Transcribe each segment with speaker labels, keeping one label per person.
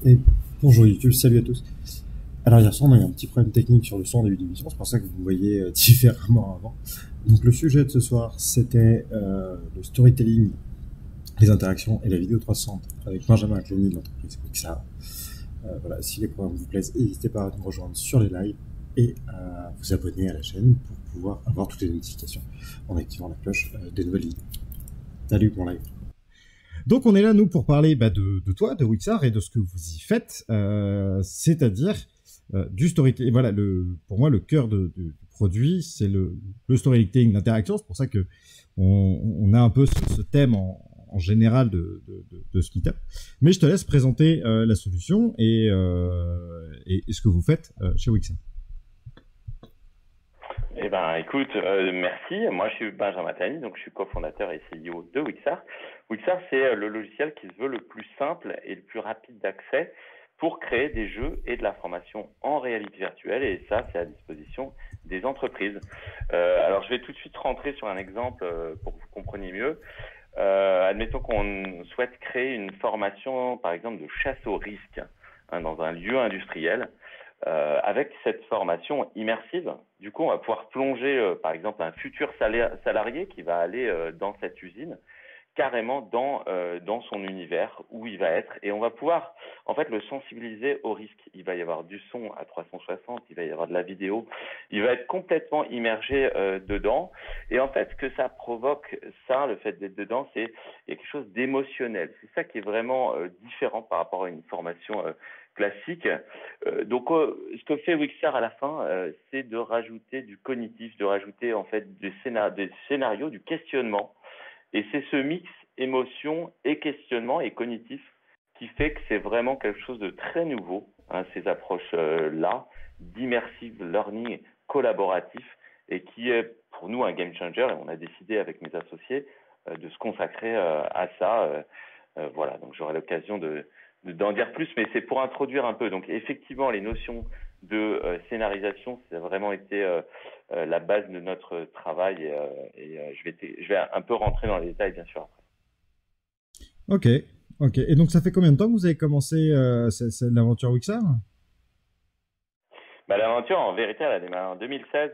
Speaker 1: Et bonjour YouTube, salut à tous. Alors hier soir on a eu un petit problème technique sur le son en début d'émission, c'est pour ça que vous me voyez différemment avant. Donc le sujet de ce soir c'était le storytelling, les interactions et la vidéo 360 avec Benjamin Clémy de l'entreprise Wixar. Voilà, si les programmes vous plaisent, n'hésitez pas à nous rejoindre sur les lives et à vous abonner à la chaîne pour pouvoir avoir toutes les notifications en activant la cloche des nouvelles vidéos. Salut pour live. Donc on est là, nous, pour parler de toi, de Wixar, et de ce que vous y faites, c'est-à-dire du storytelling. Voilà, pour moi, le cœur du produit, c'est le storytelling d'interaction. C'est pour ça que on a un peu ce thème en général de ce meetup. Mais je te laisse présenter la solution et ce que vous faites chez Wixar.
Speaker 2: Eh ben, écoute, merci. Moi, je suis Benjamin Tani, donc je suis cofondateur et CEO de Wixar. Wixar, c'est le logiciel qui se veut le plus simple et le plus rapide d'accès pour créer des jeux et de la formation en réalité virtuelle. Et ça, c'est à disposition des entreprises. Alors, je vais tout de suite rentrer sur un exemple pour que vous compreniez mieux. Admettons qu'on souhaite créer une formation, par exemple, de chasse au risque dans un lieu industriel. Avec cette formation immersive, du coup, on va pouvoir plonger, par exemple, un futur salarié qui va aller dans cette usine, carrément dans son univers où il va être, et on va pouvoir, en fait, le sensibiliser au risque. Il va y avoir du son à 360, il va y avoir de la vidéo, il va être complètement immergé dedans, et en fait, ce que ça provoque, ça, le fait d'être dedans, il y a quelque chose d'émotionnel. C'est ça qui est vraiment différent par rapport à une formation classique. Donc, ce que fait Wixar à la fin, c'est de rajouter du cognitif, de rajouter en fait des scénarios, du questionnement. Et c'est ce mix émotion et questionnement et cognitif qui fait que c'est vraiment quelque chose de très nouveau, ces approches-là, d'immersive learning collaboratif, et qui est pour nous un game changer. Et on a décidé avec mes associés de se consacrer à ça. Voilà, donc j'aurai l'occasion d'en dire plus, mais c'est pour introduire un peu. Donc effectivement, les notions de scénarisation, ça a vraiment été la base de notre travail, et je vais un peu rentrer dans les détails, bien sûr, après.
Speaker 1: Ok. Et donc ça fait combien de temps que vous avez commencé l'aventure Wixar?
Speaker 2: L'aventure, en vérité, elle a démarré en 2016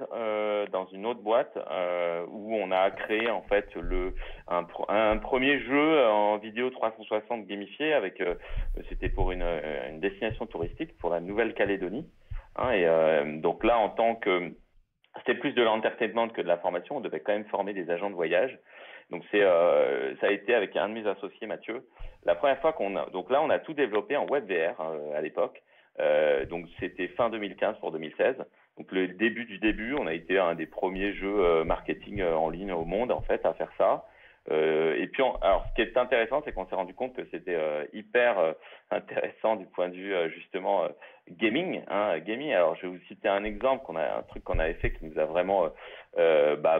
Speaker 2: dans une autre boîte où on a créé en fait un premier jeu en vidéo 360 gamifié avec c'était pour une destination touristique pour la Nouvelle-Calédonie. Donc là, en tant que c'était plus de l'entertainment que de la formation, on devait quand même former des agents de voyage. Donc ça a été avec un de mes associés, Mathieu. La première fois donc là, on a tout développé en WebVR à l'époque. Donc c'était fin 2015 pour 2016. Donc le début du début, on a été un des premiers jeux marketing en ligne au monde en fait à faire ça. Et puis alors ce qui est intéressant, c'est qu'on s'est rendu compte que c'était hyper intéressant du point de vue justement gaming. Alors je vais vous citer un exemple un truc qu'on avait fait qui nous a vraiment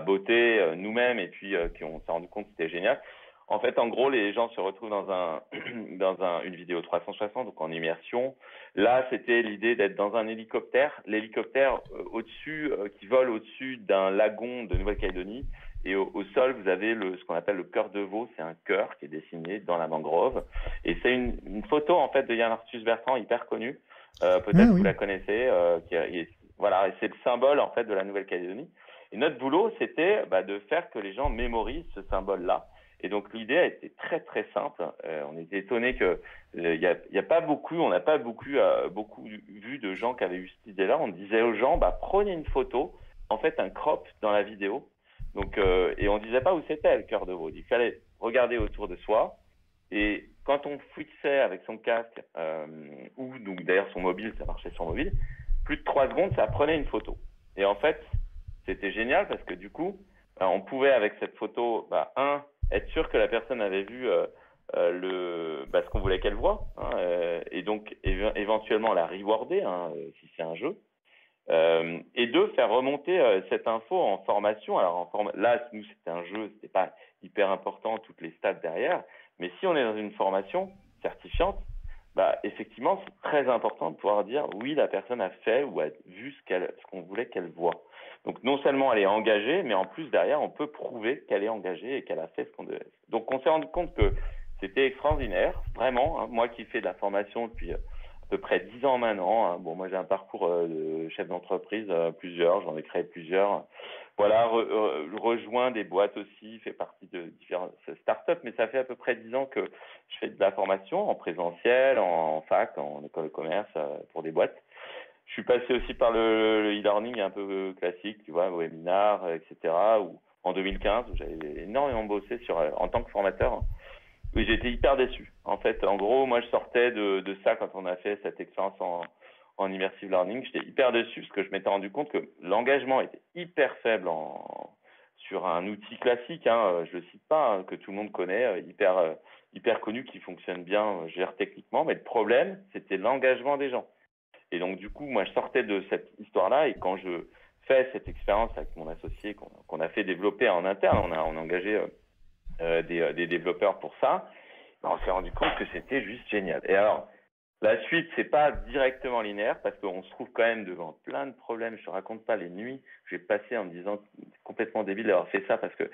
Speaker 2: botté nous-mêmes, et puis qu'on s'est rendu compte que c'était génial. En fait, en gros, les gens se retrouvent dans une vidéo 360, donc en immersion. Là, c'était l'idée d'être dans un hélicoptère. L'hélicoptère au-dessus, qui vole au-dessus d'un lagon de Nouvelle-Calédonie. Et au sol, vous avez ce qu'on appelle le cœur de veau. C'est un cœur qui est dessiné dans la mangrove. Et c'est une photo, en fait, de Yann Arthus Bertrand, hyper connue. Peut-être que vous la connaissez. Voilà, et c'est le symbole, en fait, de la Nouvelle-Calédonie. Et notre boulot, c'était de faire que les gens mémorisent ce symbole-là. Et donc l'idée a été très très simple. On était étonné que y a pas beaucoup, on n'a pas beaucoup vu de gens qui avaient eu cette idée-là. On disait aux gens, prenez une photo, en fait un crop dans la vidéo. Donc et on disait pas où c'était le cœur de veau. Il fallait regarder autour de soi. Et quand on fixait avec son casque ou donc d'ailleurs son mobile, ça marchait sur mobile, plus de 3 secondes, ça prenait une photo. Et en fait, c'était génial parce que du coup, on pouvait avec cette photo, être sûr que la personne avait vu ce qu'on voulait qu'elle voie, et donc éventuellement la rewarder si c'est un jeu, et deux, faire remonter cette info en formation. Alors là, nous c'était un jeu, c'était pas hyper important toutes les stats derrière, mais si on est dans une formation certifiante, effectivement c'est très important de pouvoir dire oui, la personne a fait ou a vu ce qu'on voulait qu'elle voie. Donc non seulement elle est engagée, mais en plus derrière on peut prouver qu'elle est engagée et qu'elle a fait ce qu'on devait. Donc on s'est rendu compte que C'était extraordinaire, vraiment. Hein. Moi qui fais de la formation depuis à peu près 10 ans maintenant. Hein. Bon, moi j'ai un parcours de chef d'entreprise, plusieurs, j'en ai créé plusieurs. Voilà, rejoint des boîtes aussi, fait partie de différentes startups, mais ça fait à peu près 10 ans que je fais de la formation en présentiel, en fac, en école de commerce, pour des boîtes. Je suis passé aussi par le e-learning un peu classique, tu vois, webinar, etc. Ou en 2015, où j'avais énormément bossé en tant que formateur. Oui, j'étais hyper déçu. En fait, en gros, moi, je sortais de ça quand on a fait cette expérience en immersive learning. J'étais hyper déçu parce que je m'étais rendu compte que l'engagement était hyper faible sur un outil classique, hein, je le cite pas, hein, que tout le monde connaît, hyper connu, qui fonctionne bien, gère techniquement. Mais le problème, c'était l'engagement des gens. Et donc, du coup, moi, je sortais de cette histoire-là et quand je fais cette expérience avec mon associé qu'on a fait développer en interne, on a engagé des développeurs pour ça, ben, on s'est rendu compte que c'était juste génial. Et alors, la suite, c'est pas directement linéaire parce qu'on se trouve quand même devant plein de problèmes. Je te raconte pas les nuits que j'ai passées en me disant complètement débile d'avoir fait ça parce que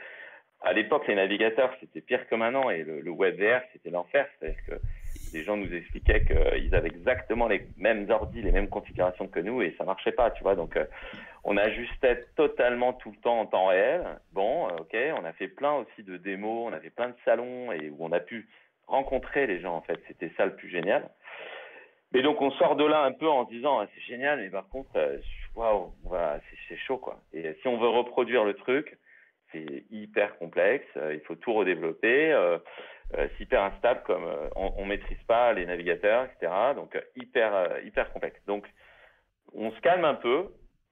Speaker 2: à l'époque, les navigateurs, c'était pire que maintenant et le web VR, c'était l'enfer. C'est-à-dire que les gens nous expliquaient qu'ils avaient exactement les mêmes ordi, les mêmes configurations que nous et ça marchait pas, tu vois. Donc, on ajustait totalement tout le temps en temps réel. Bon, ok, on a fait plein aussi de démos, on a fait plein de salons et où on a pu rencontrer les gens, en fait. C'était ça le plus génial. Mais donc, on sort de là un peu en se disant, ah, c'est génial, mais par contre, waouh, voilà, c'est chaud, quoi. Et si on veut reproduire le truc, c'est hyper complexe, il faut tout redévelopper, c'est hyper instable, comme on maîtrise pas les navigateurs, etc. Donc, hyper complexe. Donc, on se calme un peu,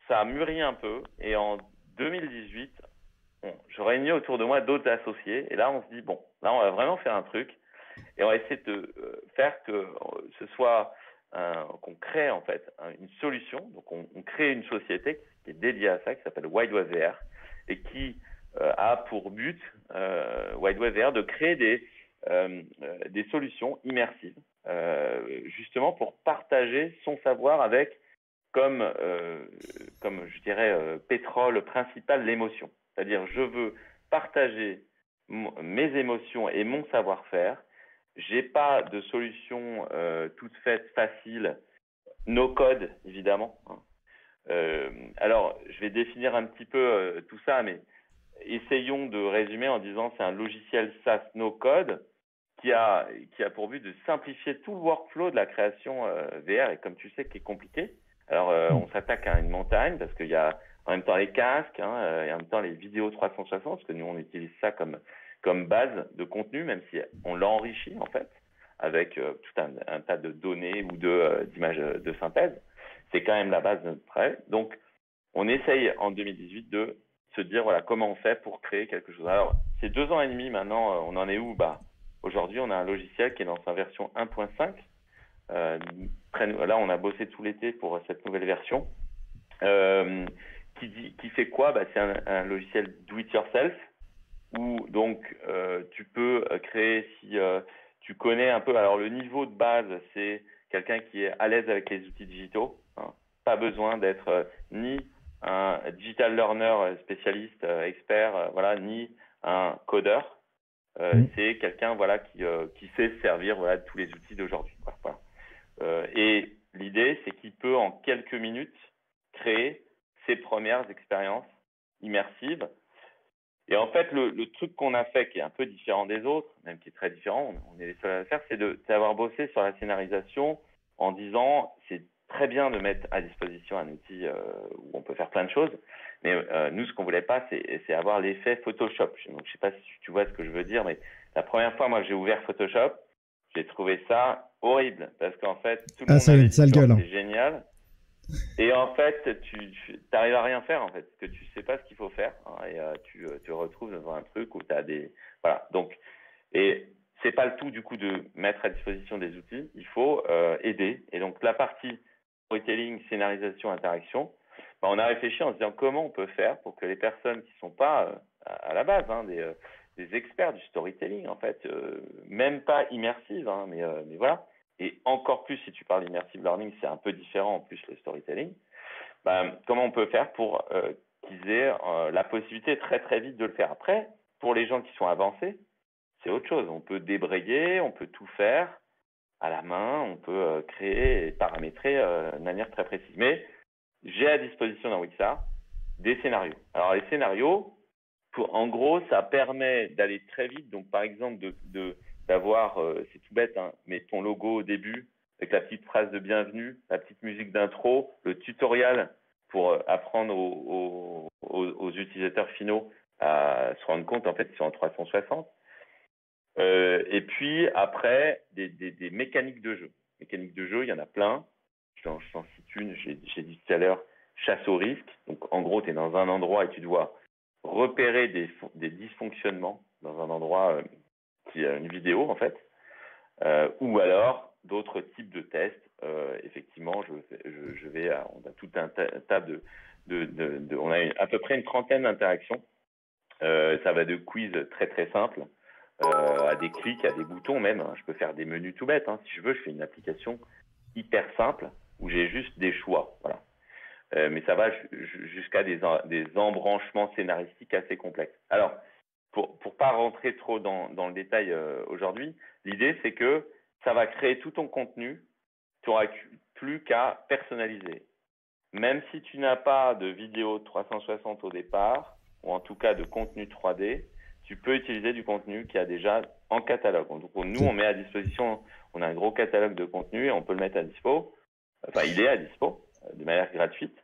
Speaker 2: ça a mûri un peu, et en 2018, je réunis autour de moi d'autres associés, et là, on se dit, bon, là, on va vraiment faire un truc, et on va essayer de faire que ce soit qu'on crée en fait une solution. Donc on crée une société qui est dédiée à ça, qui s'appelle WideWebVR et qui a pour but WideWebVR de créer des solutions immersives, justement pour partager son savoir avec comme je dirais pétrole principal l'émotion. C'est-à-dire je veux partager mes émotions et mon savoir-faire. J'ai pas de solution toute faite, facile, no code évidemment. Alors, je vais définir un petit peu tout ça, mais essayons de résumer en disant c'est un logiciel SaaS no code qui a pour but de simplifier tout le workflow de la création VR et comme tu sais qui est compliqué. Alors, on s'attaque à une montagne parce qu'il y a en même temps les casques et en même temps les vidéos 360 parce que nous on utilise ça comme base de contenu, même si on l'enrichit en fait avec tout un tas de données ou d'images de synthèse. C'est quand même la base de notre travail. Donc, on essaye en 2018 de se dire voilà comment on fait pour créer quelque chose. Alors, c'est 2 ans et demi maintenant. On en est où? Aujourd'hui, on a un logiciel qui est dans sa version 1.5. Là, on a bossé tout l'été pour cette nouvelle version. Qui fait quoi? C'est un logiciel do it yourself où donc tu peux créer si tu connais un peu. Alors le niveau de base, c'est quelqu'un qui est à l'aise avec les outils digitaux. Hein. Pas besoin d'être ni un digital learner spécialiste, expert, voilà, ni un codeur. C'est quelqu'un voilà qui sait se servir voilà de tous les outils d'aujourd'hui. Voilà. Et l'idée, c'est qu'il peut en quelques minutes créer ses premières expériences immersives. Et en fait, le truc qu'on a fait, qui est un peu différent des autres, même qui est très différent, on est les seuls à le faire, c'est d'avoir bossé sur la scénarisation en disant c'est très bien de mettre à disposition un outil où on peut faire plein de choses, mais nous, ce qu'on voulait pas, c'est avoir l'effet Photoshop. Donc, je sais pas si tu vois ce que je veux dire, mais la première fois, moi, que j'ai ouvert Photoshop, j'ai trouvé ça horrible parce qu'en fait, tout le monde avait dit que c'est génial. Et en fait, tu n'arrives à rien faire en fait, parce que tu sais pas ce qu'il faut faire et tu te retrouves devant un truc où tu as des voilà. Donc et c'est pas le tout du coup de mettre à disposition des outils, il faut aider. Et donc la partie storytelling, scénarisation, interaction, on a réfléchi en se disant comment on peut faire pour que les personnes qui sont pas à la base des experts du storytelling en fait, même pas immersives, mais voilà. Et encore plus, si tu parles d'immersive learning, c'est un peu différent en plus le storytelling. Comment on peut faire pour qu'ils aient la possibilité très très vite de le faire. Après, pour les gens qui sont avancés, c'est autre chose. On peut débrayer, on peut tout faire à la main, on peut créer et paramétrer de manière très précise. Mais j'ai à disposition dans Wixar des scénarios. Alors les scénarios, en gros, ça permet d'aller très vite. Donc par exemple, d'avoir, c'est tout bête, hein, mais ton logo au début, avec la petite phrase de bienvenue, la petite musique d'intro, le tutoriel pour apprendre aux utilisateurs finaux à se rendre compte en fait qu'ils sont en 360. Et puis après, des mécaniques de jeu. Mécaniques de jeu, il y en a plein. J'en cite une, j'ai dit tout à l'heure, chasse au risque. Donc en gros, tu es dans un endroit et tu dois repérer des dysfonctionnements dans un endroit qui a une vidéo en fait. Ou alors d'autres types de tests. Effectivement, on a tout un tas on a à peu près une trentaine d'interactions. Ça va de quiz très très simples à des clics, à des boutons même. Hein. Je peux faire des menus tout bêtes. Hein. Si je veux, je fais une application hyper simple où j'ai juste des choix. Voilà. Mais ça va jusqu'à des embranchements scénaristiques assez complexes. Alors, pour pas rentrer trop dans le détail aujourd'hui, l'idée c'est que ça va créer tout ton contenu. Tu n'auras plus qu'à personnaliser. Même si tu n'as pas de vidéo 360 au départ, ou en tout cas de contenu 3D, tu peux utiliser du contenu qui a déjà en catalogue. Donc nous, on met à disposition, on a un gros catalogue de contenu et on peut le mettre à dispo. Enfin, il est à dispo de manière gratuite.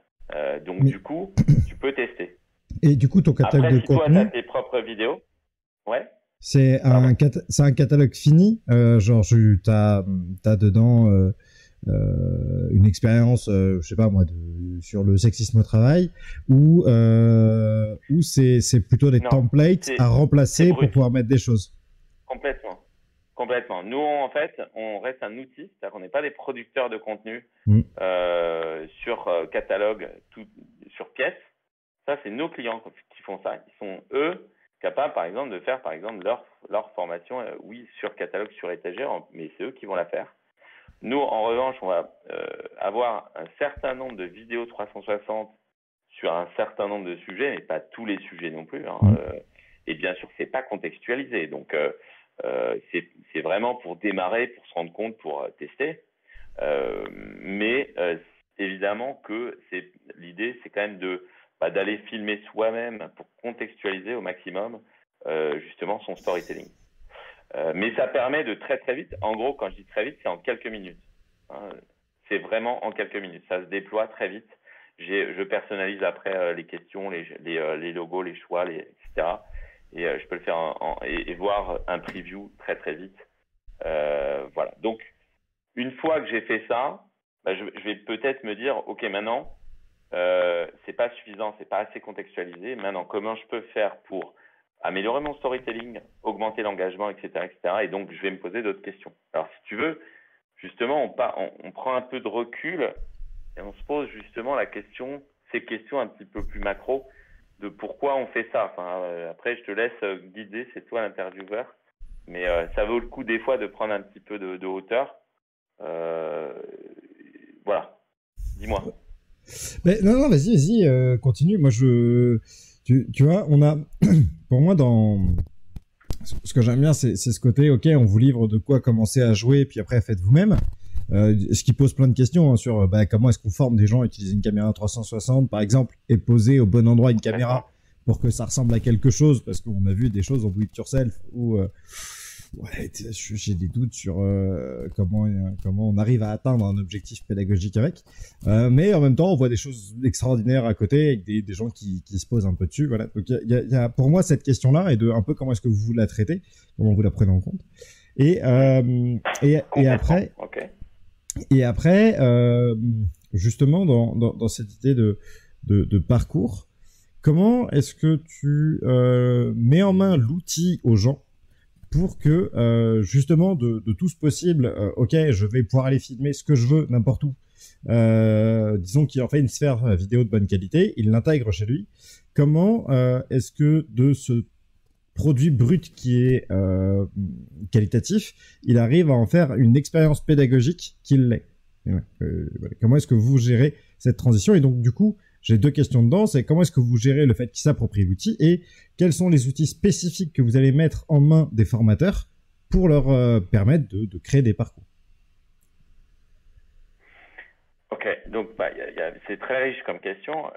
Speaker 2: Donc du coup, tu peux tester.
Speaker 1: Et du coup, ton catalogue
Speaker 2: après,
Speaker 1: de
Speaker 2: si
Speaker 1: contenu...
Speaker 2: Après, toi, tu as tes propres vidéos. Ouais.
Speaker 1: C'est un catalogue fini, genre tu as dedans une expérience, je sais pas moi, sur le sexisme au travail, ou c'est plutôt des templates à remplacer pour pouvoir mettre des choses.
Speaker 2: Complètement. Nous, en fait, on reste un outil, c'est-à-dire qu'on n'est pas des producteurs de contenu sur catalogue, sur pièce. Ça, c'est nos clients qui font ça. Ils sont, eux, capables, par exemple, de faire leur formation, oui, sur catalogue, sur étagère, mais c'est eux qui vont la faire. Nous, en revanche, on va avoir un certain nombre de vidéos 360 sur un certain nombre de sujets, mais pas tous les sujets non plus. Hein. Et bien sûr, c'est pas contextualisé. Donc, c'est vraiment pour démarrer, pour se rendre compte, pour tester. Mais évidemment que l'idée, c'est quand même d'aller filmer soi-même pour contextualiser au maximum justement son storytelling. Mais ça permet de très très vite, en gros quand je dis très vite, c'est en quelques minutes. Hein, c'est vraiment en quelques minutes, ça se déploie très vite. Je personnalise après les questions, les logos, les choix, etc. Et je peux le faire et voir un preview très très vite. Voilà. Donc une fois que j'ai fait ça, je vais peut-être me dire, ok, maintenant c'est pas suffisant, c'est pas assez contextualisé. Maintenant, comment je peux faire pour améliorer mon storytelling, augmenter l'engagement, etc., etc. Et donc, je vais me poser d'autres questions. Alors, si tu veux, justement, on prend un peu de recul et on se pose justement ces questions un petit peu plus macro de pourquoi on fait ça. Enfin, après, je te laisse guider, c'est toi l'intervieweur. Mais ça vaut le coup des fois de prendre un petit peu de hauteur. Voilà. Dis-moi.
Speaker 1: Mais non, vas-y, continue. Moi, tu vois, on a, pour moi, ce que j'aime bien, c'est ce côté, ok, on vous livre de quoi commencer à jouer, puis après, faites vous-même. Ce qui pose plein de questions hein, sur comment est-ce qu'on forme des gens à utiliser une caméra 360, par exemple, et poser au bon endroit une caméra pour que ça ressemble à quelque chose, parce qu'on a vu des choses en do it yourself où ouais, j'ai des doutes sur comment on arrive à atteindre un objectif pédagogique avec. Mais en même temps, on voit des choses extraordinaires à côté avec des gens qui se posent un peu dessus. Voilà. Donc il y a pour moi cette question-là et de un peu comment est-ce que vous la traitez, comment vous la prenez en compte. Et après.
Speaker 2: Okay.
Speaker 1: Et après, justement, dans cette idée de parcours, comment est-ce que tu mets en main l'outil aux gens pour que, justement, de tout ce possible, ok, je vais pouvoir aller filmer ce que je veux n'importe où. Disons qu'il en fait une sphère vidéo de bonne qualité, il l'intègre chez lui. Comment est-ce que de ce produit brut qui est qualitatif, il arrive à en faire une expérience pédagogique qui l'est. Voilà. Comment est-ce que vous gérez cette transition? Et donc, du coup, j'ai 2 questions dedans. C'est comment est-ce que vous gérez le fait qu'ils s'approprient l'outil et quels sont les outils spécifiques que vous allez mettre en main des formateurs pour leur permettre de créer des parcours.
Speaker 2: Ok, donc c'est très riche comme question.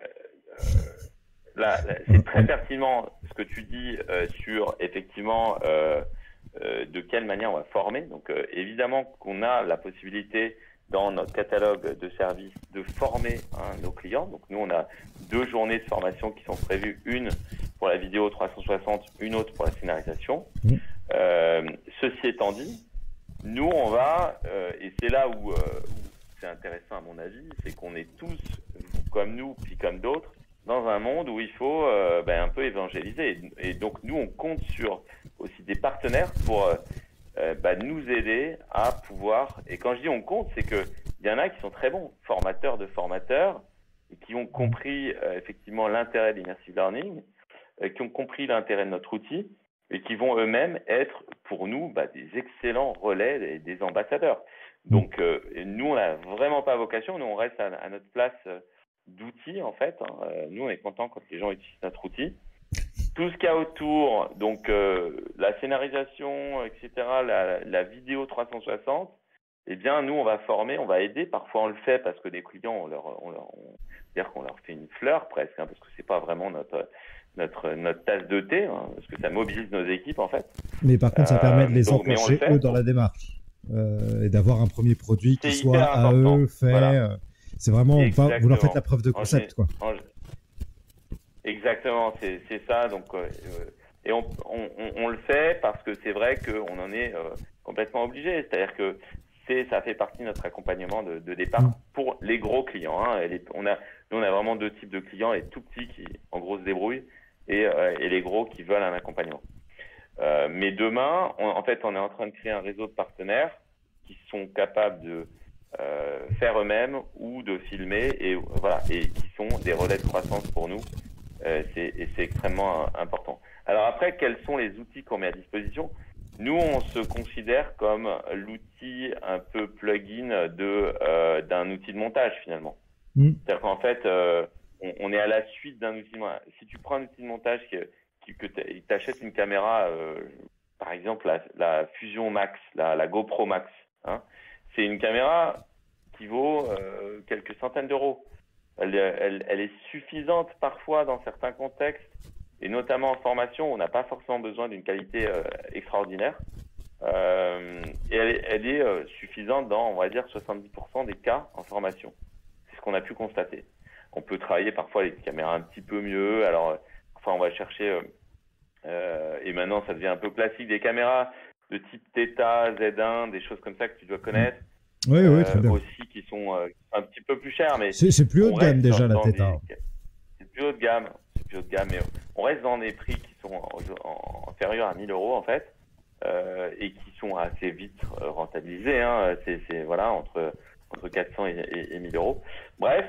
Speaker 2: C'est très pertinent ce que tu dis sur effectivement de quelle manière on va former. Donc évidemment qu'on a la possibilité dans notre catalogue de services de former nos clients. Donc nous on a 2 journées de formation qui sont prévues, une pour la vidéo 360, une autre pour la scénarisation. Ceci étant dit, nous on va et c'est là où c'est intéressant à mon avis, c'est qu'on est tous comme nous puis comme d'autres dans un monde où il faut un peu évangéliser. Et donc, nous, on compte sur aussi des partenaires pour nous aider à pouvoir... Et quand je dis on compte, c'est qu'il y en a qui sont très bons, formateurs de formateurs, et qui ont compris effectivement l'intérêt de l'immersive learning, qui ont compris l'intérêt de notre outil, et qui vont eux-mêmes être, pour nous, des excellents relais et des ambassadeurs. Donc, nous, on n'a vraiment pas vocation. Nous, on reste à notre place... d'outils en fait. Nous, on est content quand les gens utilisent notre outil. Tout ce qu'il y a autour, donc la scénarisation, etc., la vidéo 360, eh bien, nous, on va former, on va aider. Parfois, on le fait parce que des clients, dire qu'on leur fait une fleur presque, parce que c'est pas vraiment notre tasse de thé, parce que ça mobilise nos équipes en fait.
Speaker 1: Mais par contre, ça permet de les enclencher eux dans la démarche et d'avoir un premier produit qui soit à eux fait. Voilà. C'est vraiment, vous leur faites la preuve de concept, quoi.
Speaker 2: Exactement, c'est ça. Donc, et on le fait parce que c'est vrai qu'on en est complètement obligé. C'est-à-dire que ça fait partie de notre accompagnement de départ pour les gros clients. Nous, on a vraiment 2 types de clients, les tout petits qui, en gros, se débrouillent et les gros qui veulent un accompagnement. Mais demain, on est en train de créer un réseau de partenaires qui sont capables de faire eux-mêmes ou de filmer et qui sont des relais de croissance pour nous. C'est extrêmement important. Alors après, quels sont les outils qu'on met à disposition? Nous, on se considère comme l'outil un peu plugin d'un outil de montage finalement. C'est-à-dire qu'en fait, on est à la suite d'un outil de montage. Si tu prends un outil de montage que t'achètes une caméra, par exemple la Fusion Max, la GoPro Max, c'est une caméra qui vaut quelques centaines d'euros. Elle est suffisante parfois dans certains contextes, et notamment en formation, on n'a pas forcément besoin d'une qualité extraordinaire. Et elle est suffisante dans, on va dire, 70% des cas en formation. C'est ce qu'on a pu constater. On peut travailler parfois avec des caméras un petit peu mieux. Alors, on va chercher, et maintenant ça devient un peu classique, des caméras de type Theta, Z1, des choses comme ça que tu dois connaître.
Speaker 1: Oui, très bien.
Speaker 2: Aussi qui sont un petit peu plus chers. Mais
Speaker 1: c'est plus haut de gamme déjà, la Theta.
Speaker 2: C'est plus haut de gamme. Mais on reste dans des prix qui sont inférieurs à 1 000 euros en fait, et qui sont assez vite rentabilisés. C'est entre 400 et 1 000 euros. Bref,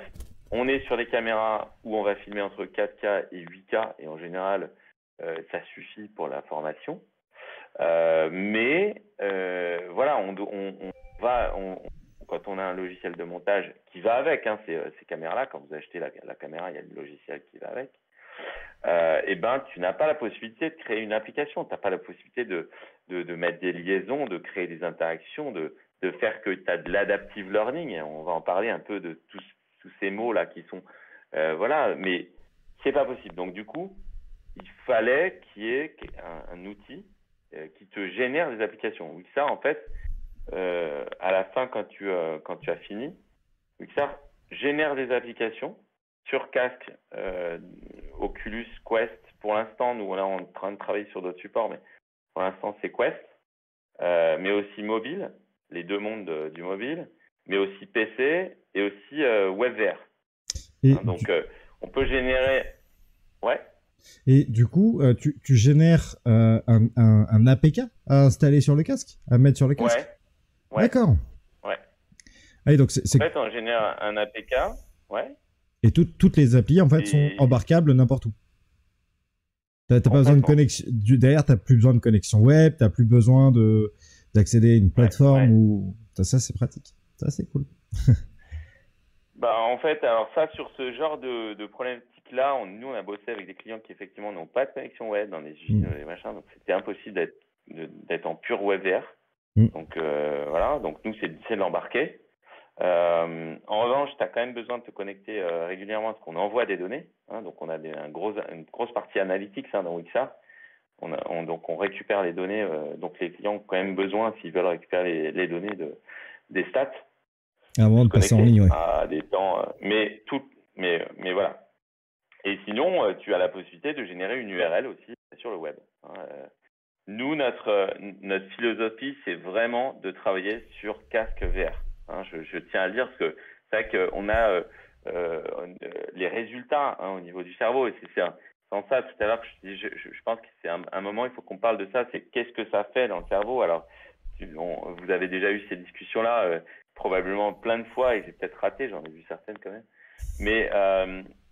Speaker 2: on est sur des caméras où on va filmer entre 4K et 8K, et en général, ça suffit pour la formation. Quand on a un logiciel de montage qui va avec, ces caméras-là, quand vous achetez la caméra, il y a le logiciel qui va avec. Tu n'as pas la possibilité de créer une application, tu n'as pas la possibilité de mettre des liaisons, de créer des interactions, de faire que tu as de l'adaptive learning. Et on va en parler un peu de tous ces mots-là qui sont... mais c'est pas possible. Donc du coup, il fallait qu'il y ait un outil qui te génère des applications. Wixar, en fait, à la fin, quand tu as fini, Wixar génère des applications sur casque, Oculus, Quest. Pour l'instant, nous, là, on est en train de travailler sur d'autres supports, mais pour l'instant, c'est Quest. Mais aussi mobile, les 2 mondes du mobile, mais aussi PC et aussi WebVR. Donc, on peut générer... Ouais.
Speaker 1: Et du coup, tu génères un APK à installer sur le casque, à mettre sur le casque?
Speaker 2: Ouais.
Speaker 1: D'accord.
Speaker 2: Ouais.
Speaker 1: Ah, donc
Speaker 2: en fait, on génère un APK, ouais.
Speaker 1: Et toutes les applis, en fait, sont embarquables n'importe où. T'as pas besoin de connexion. Derrière, t'as plus besoin de connexion web, t'as plus besoin d'accéder à une plateforme ou... Ça, c'est pratique. Ça, c'est cool.
Speaker 2: Bah, en fait, alors ça, sur ce genre de problématique-là, nous, on a bossé avec des clients qui, effectivement, n'ont pas de connexion web dans les usines et machin, donc c'était impossible d'être en pur web VR. Donc, voilà, donc nous, c'est de l'embarquer. En revanche, tu as quand même besoin de te connecter régulièrement parce qu'on envoie des données. Hein, donc, on a une grosse partie analytics dans Wixar. Donc, on récupère les données. Donc, les clients ont quand même besoin, s'ils veulent récupérer les données des stats,
Speaker 3: avant de passer en ligne, ouais.
Speaker 2: à des temps. Mais voilà. Et sinon, tu as la possibilité de générer une URL aussi sur le web. Hein. Nous, notre philosophie, c'est vraiment de travailler sur casque VR. Hein, je tiens à le dire parce que c'est vrai qu'on a les résultats au niveau du cerveau. Et c'est sans ça, tout à l'heure, je pense que c'est un moment, il faut qu'on parle de ça. C'est qu'est-ce que ça fait dans le cerveau. Alors, vous avez déjà eu ces discussions-là probablement plein de fois et j'ai peut-être raté, j'en ai vu certaines quand même. Mais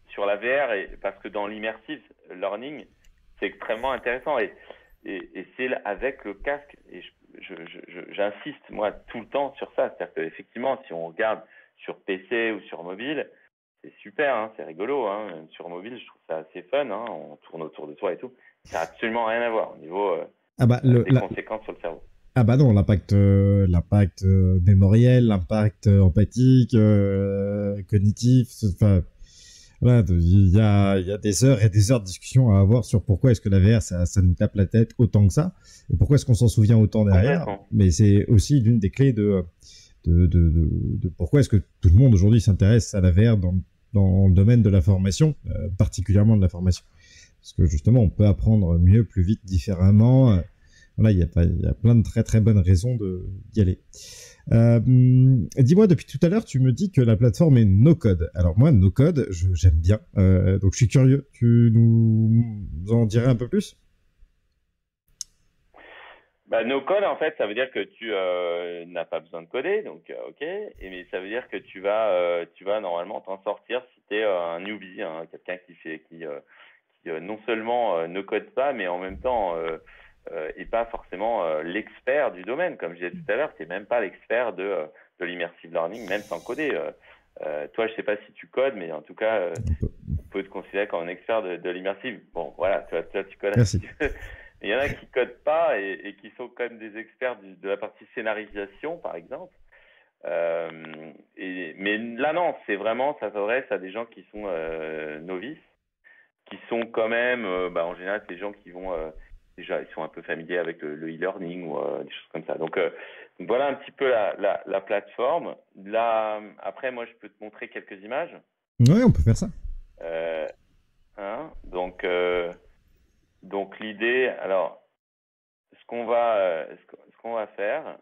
Speaker 2: sur la VR, parce que dans l'immersive learning, c'est extrêmement intéressant. Et c'est avec le casque, et j'insiste moi tout le temps sur ça, c'est-à-dire qu'effectivement, si on regarde sur PC ou sur mobile, c'est super, hein, c'est rigolo, hein. Sur mobile, je trouve ça assez fun, hein, on tourne autour de soi et tout. Ça n'a absolument rien à voir au niveau des conséquences sur le cerveau.
Speaker 3: Ah bah non, l'impact mémoriel, l'impact empathique, cognitif, enfin... Voilà, il y a des heures et des heures de discussion à avoir sur pourquoi est-ce que la VR, ça nous tape la tête autant que ça, et pourquoi est-ce qu'on s'en souvient autant derrière. Mais c'est aussi l'une des clés de pourquoi est-ce que tout le monde aujourd'hui s'intéresse à la VR dans le domaine de la formation, particulièrement de la formation. Parce que justement, on peut apprendre mieux, plus vite, différemment. Voilà, il y a plein de très très bonnes raisons d'y aller. Dis-moi, depuis tout à l'heure, tu me dis que la plateforme est no-code. Alors moi, no-code, j'aime bien. Donc je suis curieux. Tu nous en dirais un peu plus?
Speaker 2: Bah, no-code, en fait, ça veut dire que tu n'as pas besoin de coder, donc ok. Mais ça veut dire que tu vas normalement t'en sortir si tu es un newbie, hein, quelqu'un qui non seulement ne code pas, mais en même temps et pas forcément l'expert du domaine. Comme je disais tout à l'heure, tu n'es même pas l'expert de l'immersive learning, même sans coder. Toi, je ne sais pas si tu codes, mais en tout cas, on peut te considérer comme un expert de l'immersive. Bon, voilà, toi, tu codes.
Speaker 3: Merci.
Speaker 2: Il y en a qui codent pas et qui sont quand même des experts de la partie scénarisation, par exemple. Mais là, non, c'est vraiment, ça s'adresse à des gens qui sont novices, qui sont quand même, en général, des gens qui vont... déjà, ils sont un peu familiers avec le e-learning ou des choses comme ça. Donc voilà un petit peu la plateforme. Là, après, moi, je peux te montrer quelques images.
Speaker 3: Oui, on peut faire ça.
Speaker 2: Donc l'idée, alors, ce qu'on va faire,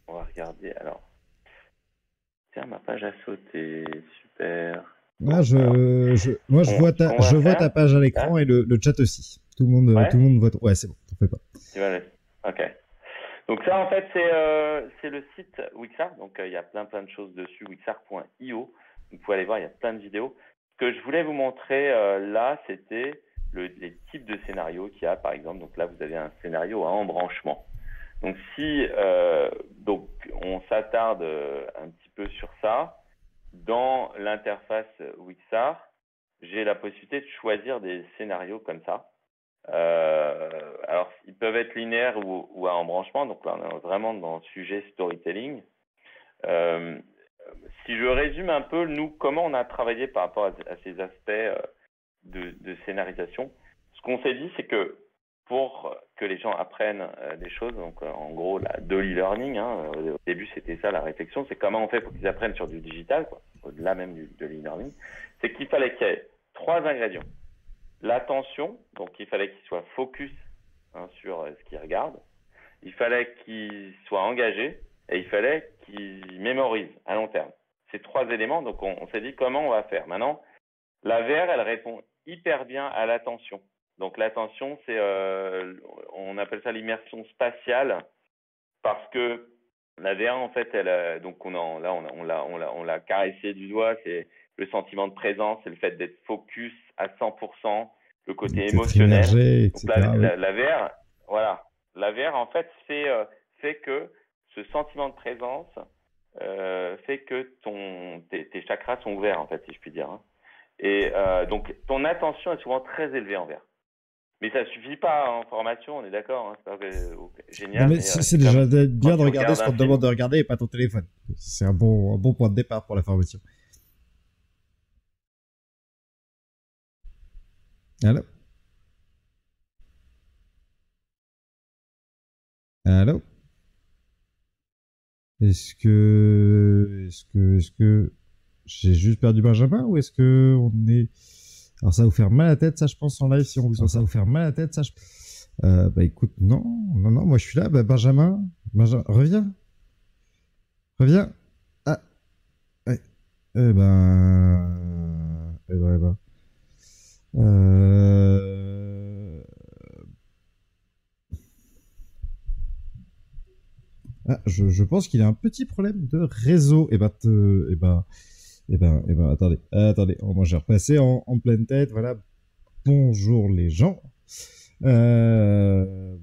Speaker 2: on va regarder. Alors, tiens, ma page a sauté, super.
Speaker 3: Là, je vois ta page à l'écran et le chat aussi. Tout le monde voit. Ouais, c'est bon, t'en fais pas.
Speaker 2: Ok. Donc ça, en fait, c'est le site Wixar. Donc il y a plein de choses dessus, wixar.io. Vous pouvez aller voir, il y a plein de vidéos. Ce que je voulais vous montrer là, c'était les types de scénarios qu'il y a, par exemple. Donc là, vous avez un scénario à embranchement. Donc si on s'attarde un petit peu sur ça, dans l'interface Wixar, j'ai la possibilité de choisir des scénarios comme ça. Alors, ils peuvent être linéaires ou à embranchement. Donc là, on est vraiment dans le sujet storytelling. Si je résume un peu, nous, comment on a travaillé par rapport à ces aspects de scénarisation, ce qu'on s'est dit, c'est que pour que les gens apprennent des choses, donc en gros, de l'e-learning, au début, c'était ça la réflexion, c'est comment on fait pour qu'ils apprennent sur du digital, au-delà même de l'e-learning, c'est qu'il fallait qu'il y ait 3 ingrédients. L'attention, donc il fallait qu'il soit focus sur ce qu'il regarde, il fallait qu'il soit engagé et il fallait qu'il mémorise à long terme. Ces 3 éléments, donc on s'est dit comment on va faire. Maintenant, la VR, elle répond hyper bien à l'attention. Donc l'attention, c'est, on appelle ça l'immersion spatiale, parce que la VR, en fait, donc on l'a caressé du doigt, c'est le sentiment de présence, c'est le fait d'être focus à 100%, le côté émotionnel.
Speaker 3: Énergie,
Speaker 2: donc la VR, voilà, la VR en fait fait que ce sentiment de présence fait que tes chakras sont ouverts, en fait, si je puis dire, hein. Et donc, ton attention est souvent très élevée en vert. Mais ça suffit pas en formation, on est d'accord, hein, c'est pas
Speaker 3: Non,
Speaker 2: génial,
Speaker 3: mais
Speaker 2: mais
Speaker 3: c'est
Speaker 2: c'est
Speaker 3: déjà
Speaker 2: comme
Speaker 3: bien
Speaker 2: quand
Speaker 3: de
Speaker 2: tu
Speaker 3: regarder ce
Speaker 2: regardes
Speaker 3: qu'on
Speaker 2: un
Speaker 3: te
Speaker 2: film.
Speaker 3: demande de regarder et pas ton téléphone. C'est un bon point de départ pour la formation. Allô? Allô? Est-ce que j'ai juste perdu Benjamin ou est-ce que on est... Alors ça va vous faire mal à la tête, ça je pense en live si on vous entend. Ça va vous faire mal à la tête, ça je... Bah écoute, non, moi je suis là. Bah Benjamin, reviens. Ah, ouais. Eh ben... Euh... Ah, je pense qu'il a un petit problème de réseau. Attendez. Oh, moi, j'ai repassé en pleine tête. Voilà. Bonjour les gens. On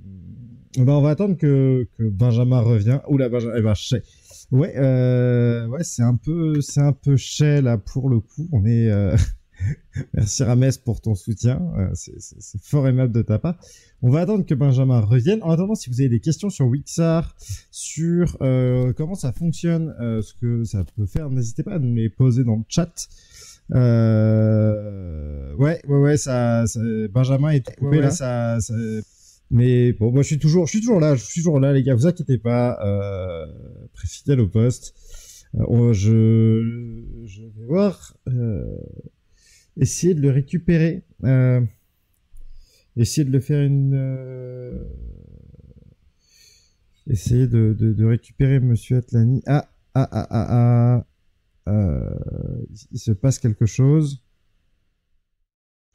Speaker 3: va attendre que Benjamin revient. Oula, Benjamin. Je sais. Ouais, c'est un peu chais là pour le coup. On est. Merci Rames pour ton soutien. C'est fort aimable de ta part. On va attendre que Benjamin revienne. En attendant, si vous avez des questions sur Wixar, sur comment ça fonctionne, ce que ça peut faire, n'hésitez pas à me les poser dans le chat. Ouais, Benjamin est coupé là. Mais bon, moi je suis toujours là, les gars. Vous inquiétez pas. Très fidèle au poste. Je vais voir. Essayer de le récupérer. Essayer de le faire essayer de récupérer Monsieur Atlani. Il se passe quelque chose.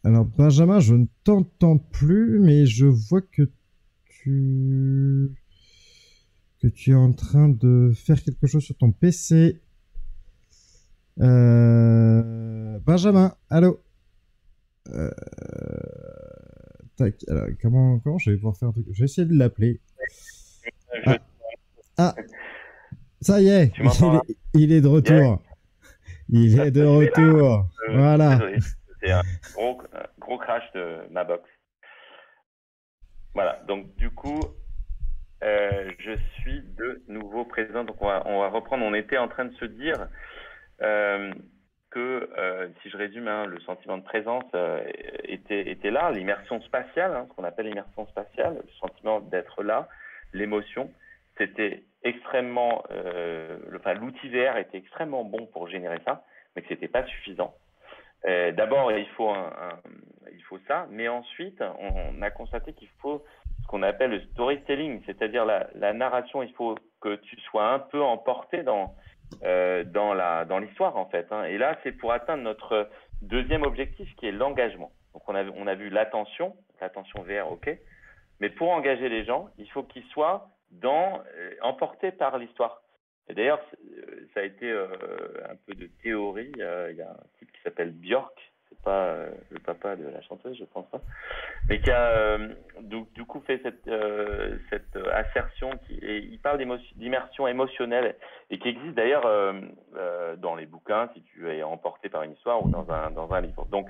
Speaker 3: Alors, Benjamin, je ne t'entends plus, mais je vois que tu es en train de faire quelque chose sur ton PC. Benjamin, allô. Tac, alors, comment je vais pouvoir faire un truc? Je vais essayer de l'appeler. Ça y est, il est de retour. Il est de retour. Voilà.
Speaker 2: Désolé, c'est un gros crash de ma box. Voilà, donc du coup, je suis de nouveau présent. Donc on va reprendre. On était en train de se dire que, si je résume, hein, le sentiment de présence était là, l'immersion spatiale, hein, ce qu'on appelle l'immersion spatiale, le sentiment d'être là, l'émotion, c'était extrêmement, l'outil VR était extrêmement bon pour générer ça, mais que c'était pas suffisant. D'abord, il faut ça, mais ensuite, on a constaté qu'il faut ce qu'on appelle le storytelling, c'est-à-dire la narration. Il faut que tu sois un peu emporté dans l'histoire, en fait, hein. Et là, c'est pour atteindre notre deuxième objectif, qui est l'engagement. Donc, on a vu l'attention VR, ok, mais pour engager les gens, il faut qu'ils soient emportés par l'histoire. Et d'ailleurs, ça a été un peu de théorie. Il y a un type qui s'appelle Björk, c'est pas le papa de la chanteuse, je pense pas, mais qui a du coup fait cette assertion et il parle d'immersion émotionnelle et qui existe d'ailleurs dans les bouquins si tu es emporté par une histoire ou dans un livre. Donc,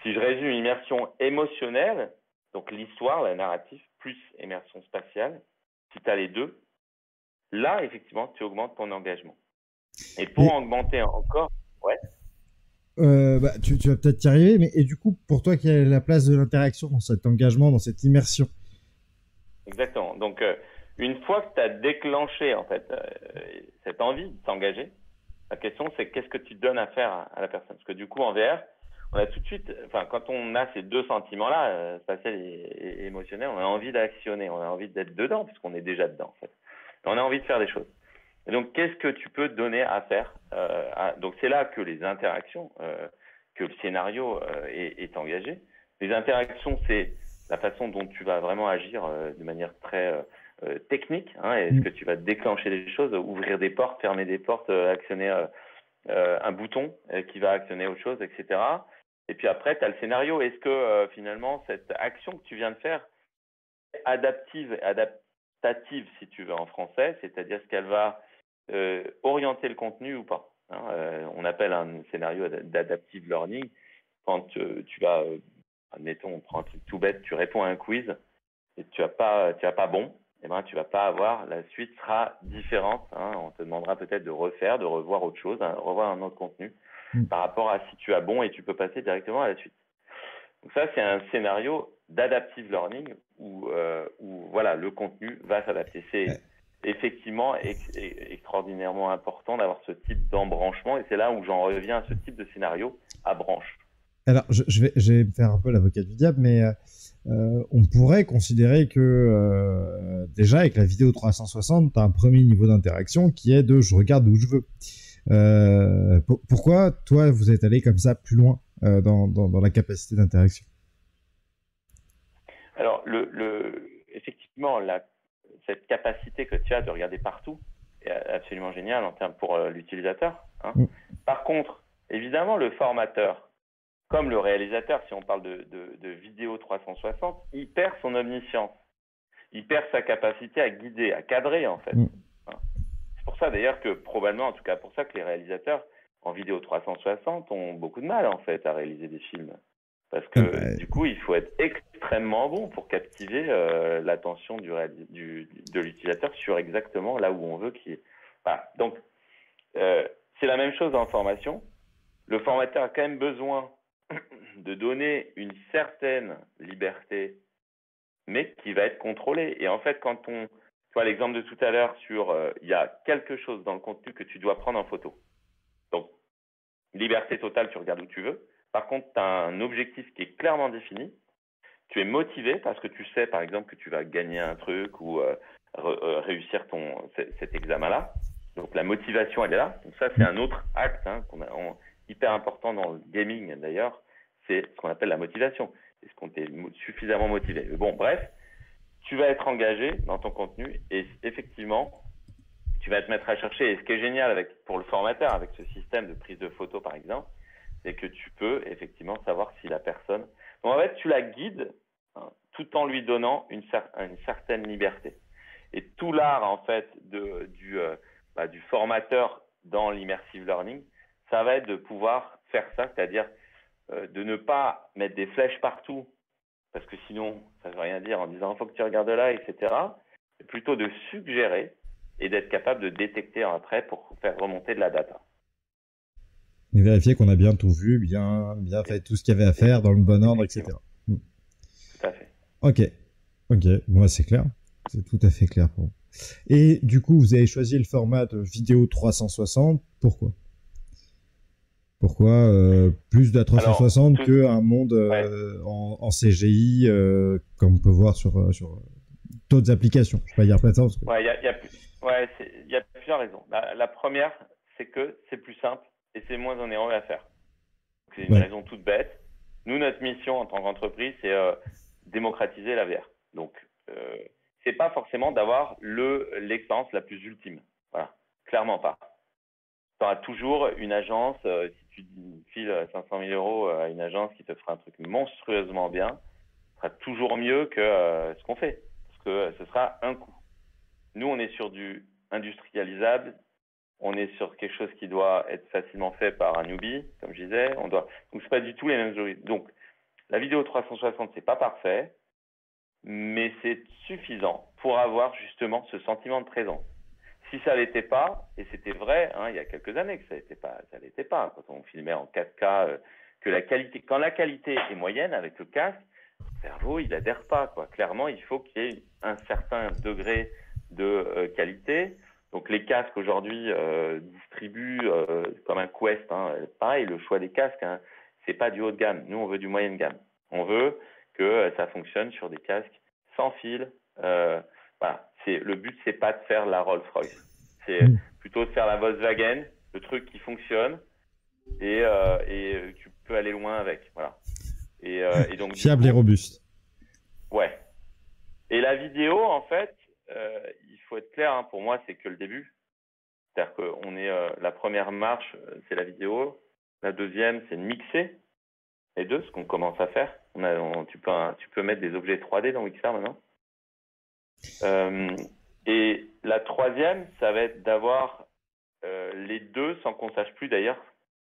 Speaker 2: si je résume, immersion émotionnelle, donc l'histoire, la narrative, plus immersion spatiale, si tu as les deux, là, effectivement, tu augmentes ton engagement. Et pour augmenter encore, ouais.
Speaker 3: Tu vas peut-être y arriver, mais et du coup, pour toi, quelle est la place de l'interaction dans cet engagement, dans cette immersion?
Speaker 2: Exactement. Donc, une fois que tu as déclenché en fait cette envie de t'engager, la question c'est qu'est-ce que tu donnes à faire à la personne? Parce que du coup, en VR, on a tout de suite, quand on a ces deux sentiments-là, spatial et émotionnel, on a envie d'actionner, on a envie d'être dedans, puisqu'on est déjà dedans, en fait. Et on a envie de faire des choses. Et donc, qu'est-ce que tu peux donner à faire donc, c'est là que les interactions, que le scénario est engagé. Les interactions, c'est la façon dont tu vas vraiment agir de manière très technique. Hein, est-ce que tu vas déclencher des choses, ouvrir des portes, fermer des portes, actionner un bouton qui va actionner autre chose, etc. Et puis après, tu as le scénario. Est-ce que finalement, cette action que tu viens de faire est adaptative, si tu veux, en français, c'est-à-dire ce qu'elle va orienter le contenu ou pas. Hein. On appelle un scénario d'adaptive learning quand tu vas, admettons, on prend un truc tout bête, tu réponds à un quiz et tu vas pas bon, et ben tu vas pas avoir, la suite sera différente. Hein. On te demandera peut-être de revoir autre chose, revoir un autre contenu par rapport à si tu as bon et tu peux passer directement à la suite. Donc ça, c'est un scénario d'adaptive learning où voilà, le contenu va s'adapter. C'est effectivement extraordinairement important d'avoir ce type d'embranchement et c'est là où j'en reviens à ce type de scénario à branche.
Speaker 3: Alors, je vais me faire un peu l'avocat du diable, mais on pourrait considérer que déjà avec la vidéo 360, tu as un premier niveau d'interaction qui est de je regarde où je veux. Pourquoi, toi, vous êtes allé comme ça plus loin dans la capacité d'interaction?
Speaker 2: Alors, effectivement, cette capacité que tu as de regarder partout est absolument géniale en termes pour l'utilisateur. Hein. Par contre, évidemment, le formateur, comme le réalisateur, si on parle de vidéo 360, il perd son omniscience. Il perd sa capacité à guider, à cadrer, en fait. C'est pour ça, d'ailleurs, que probablement, en tout cas pour ça, que les réalisateurs en vidéo 360 ont beaucoup de mal, en fait, à réaliser des films. Parce que, du coup, il faut être extrêmement bon pour captiver l'attention de l'utilisateur sur exactement là où on veut qu'il... Voilà. Donc, c'est la même chose en formation. Le formateur a quand même besoin de donner une certaine liberté, mais qui va être contrôlée. Et en fait, quand tu vois l'exemple de tout à l'heure sur il y a quelque chose dans le contenu que tu dois prendre en photo. Donc, liberté totale, tu regardes où tu veux. Par contre, tu as un objectif qui est clairement défini. Tu es motivé parce que tu sais, par exemple, que tu vas gagner un truc ou réussir cet examen-là. Donc, la motivation, elle est là. Donc, ça, c'est un autre acte hyper important dans le gaming, d'ailleurs. C'est ce qu'on appelle la motivation. Est-ce qu'on est suffisamment motivé? Mais bon, bref, tu vas être engagé dans ton contenu et effectivement, tu vas te mettre à chercher. Et ce qui est génial pour le formateur, avec ce système de prise de photo, par exemple, c'est que tu peux effectivement savoir si la personne... Donc, en fait, tu la guides tout en lui donnant une certaine liberté. Et tout l'art, en fait, du formateur dans l'immersive learning, ça va être de pouvoir faire ça, c'est-à-dire de ne pas mettre des flèches partout, parce que sinon, ça ne veut rien dire en disant « il faut que tu regardes là », etc. Mais plutôt de suggérer et d'être capable de détecter après pour faire remonter de la data.
Speaker 3: Et vérifier qu'on a bien tout vu, bien fait tout ce qu'il y avait à faire dans le bon ordre, etc.
Speaker 2: Tout à fait.
Speaker 3: Ok, moi c'est clair. C'est tout à fait clair pour moi. Et du coup, vous avez choisi le format de vidéo 360. Pourquoi plus de la 360 qu'un monde en CGI, comme on peut voir sur d'autres applications? Je ne vais pas dire plateforme.
Speaker 2: Il y a plusieurs raisons. La première, c'est que c'est plus simple et c'est moins onéreux à faire. C'est une raison toute bête. Nous, notre mission en tant qu'entreprise, c'est démocratiser la VR. Donc, c'est pas forcément d'avoir l'expérience la plus ultime. Voilà, clairement pas. Tu auras toujours une agence, si tu files 500 000 euros à une agence qui te fera un truc monstrueusement bien, ce sera toujours mieux que ce qu'on fait, parce que ce sera un coût. Nous, on est sur du industrialisable, on est sur quelque chose qui doit être facilement fait par un newbie, comme je disais. Donc, c'est pas du tout les mêmes origines. Donc, la vidéo 360, c'est pas parfait, mais c'est suffisant pour avoir justement ce sentiment de présence. Si ça l'était pas, et c'était vrai, il y a quelques années que ça l'était pas, quand on filmait en 4K, quand la qualité est moyenne avec le casque, le cerveau, il adhère pas, quoi. Clairement, il faut qu'il y ait un certain degré de qualité. Donc, les casques aujourd'hui distribuent comme un Quest. Pareil, le choix des casques, c'est pas du haut de gamme. Nous, on veut du moyen de gamme. On veut que ça fonctionne sur des casques sans fil. Voilà. Le but, c'est pas de faire la Rolls-Royce. C'est plutôt de faire la Volkswagen, le truc qui fonctionne et tu peux aller loin avec. Voilà. Et donc,
Speaker 3: fiable et robuste.
Speaker 2: Ouais. Et la vidéo, en fait, il faut être clair, pour moi, c'est que le début. C'est-à-dire qu'on est la première marche, c'est la vidéo. La deuxième, c'est de mixer les deux, ce qu'on commence à faire. Tu peux mettre des objets 3D dans Wixar maintenant. Et la troisième, ça va être d'avoir les deux sans qu'on sache plus d'ailleurs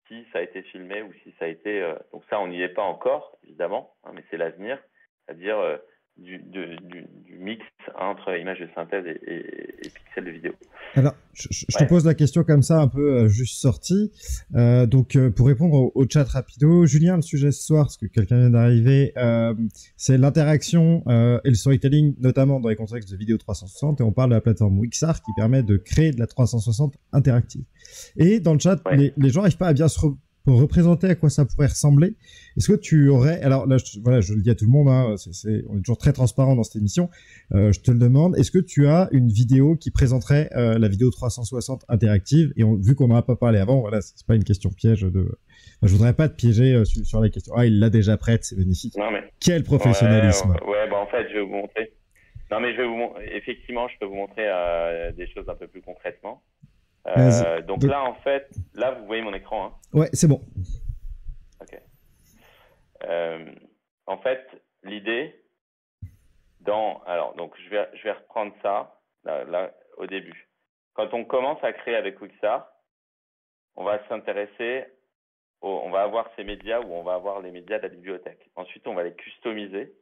Speaker 2: si ça a été filmé ou si ça a été. Donc ça, on n'y est pas encore, évidemment, hein, mais c'est l'avenir, c'est-à-dire du mix entre images de synthèse et pixels de vidéo.
Speaker 3: Alors, je te pose la question comme ça, un peu juste sortie. Donc, pour répondre au chat rapido, Julien, le sujet ce soir, parce que quelqu'un vient d'arriver, c'est l'interaction et le storytelling, notamment dans les contextes de vidéo 360, et on parle de la plateforme Wixar qui permet de créer de la 360 interactive. Et dans le chat, les gens n'arrivent pas à bien se représenter à quoi ça pourrait ressembler. Est-ce que tu aurais, alors là, je le dis à tout le monde, hein, on est toujours très transparent dans cette émission. Je te le demande. Est-ce que tu as une vidéo qui présenterait la vidéo 360 interactive? Et vu qu'on n'en a pas parlé avant, voilà, c'est pas une question piège je voudrais pas te piéger sur la question. Ah, il l'a déjà prête, c'est magnifique.
Speaker 2: Non, mais...
Speaker 3: Quel professionnalisme.
Speaker 2: En fait, je vais vous montrer. Non, mais effectivement, je peux vous montrer des choses un peu plus concrètement. Donc là, en fait, là, vous voyez mon écran. Hein.
Speaker 3: Ouais, c'est bon.
Speaker 2: Ok. En fait, l'idée, donc je vais reprendre ça là au début. Quand on commence à créer avec Wixar, on va s'intéresser, on va avoir ces médias ou on va avoir les médias de la bibliothèque. Ensuite, on va les customiser.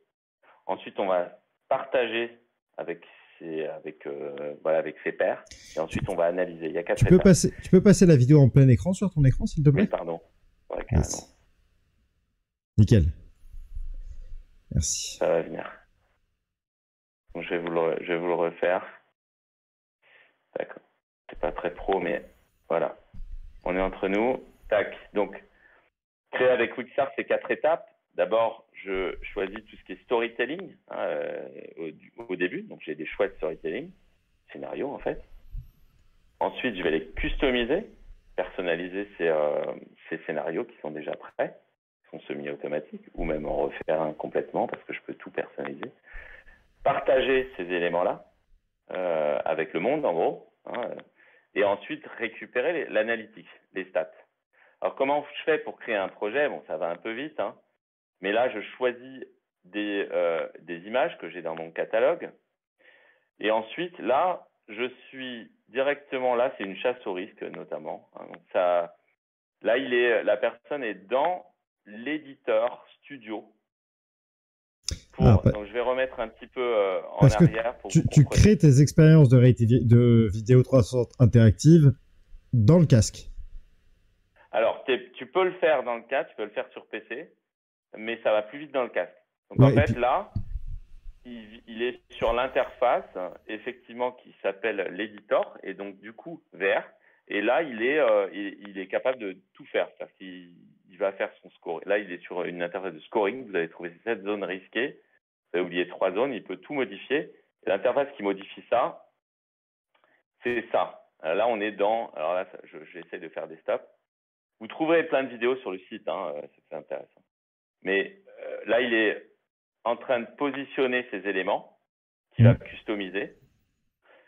Speaker 2: Ensuite, on va partager avec ses pairs. Et ensuite, on va analyser. Il y a 4 étapes.
Speaker 3: Tu peux passer la vidéo en plein écran sur ton écran, s'il te plaît?
Speaker 2: Oui, pardon. Ouais, carrément.
Speaker 3: Yes. Nickel. Merci.
Speaker 2: Ça va venir. Donc, je vais vous le refaire. D'accord. C'est pas très pro, mais voilà. On est entre nous. Tac. Donc, créer avec Wixar, c'est 4 étapes. D'abord, je choisis tout ce qui est storytelling au début. Donc, j'ai des choix de storytelling, scénario en fait. Ensuite, je vais les customiser, personnaliser ces scénarios qui sont déjà prêts, qui sont semi-automatiques, ou même en refaire un complètement parce que je peux tout personnaliser. Partager ces éléments-là avec le monde, en gros. Hein, et ensuite, récupérer l'analytique, les stats. Alors, comment je fais pour créer un projet? Bon, ça va un peu vite, hein. Mais là, je choisis des images que j'ai dans mon catalogue. Et ensuite, là, je suis directement là. C'est une chasse au risque, notamment. Hein. Donc ça, là, la personne est dans l'éditeur studio. Donc, je vais remettre un petit peu en arrière.
Speaker 3: Tu crées tes expériences de vidéo 360 interactive dans le casque.
Speaker 2: Alors, tu peux le faire dans le casque, tu peux le faire sur PC. Mais ça va plus vite dans le casque. Donc en fait, là, il est sur l'interface, effectivement, qui s'appelle l'editor, et donc du coup, vert. Et là, il est capable de tout faire. C'est-à-dire qu'il va faire son score. Là, il est sur une interface de scoring. Vous allez trouver 7 zones risquées. Vous avez oublié 3 zones. Il peut tout modifier. Et l'interface qui modifie ça, c'est ça. Alors là, on est dans... Alors là, j'essaie de faire des stops. Vous trouverez plein de vidéos sur le site. Hein, c'est intéressant. Mais là, il est en train de positionner ces éléments qu'il va customiser.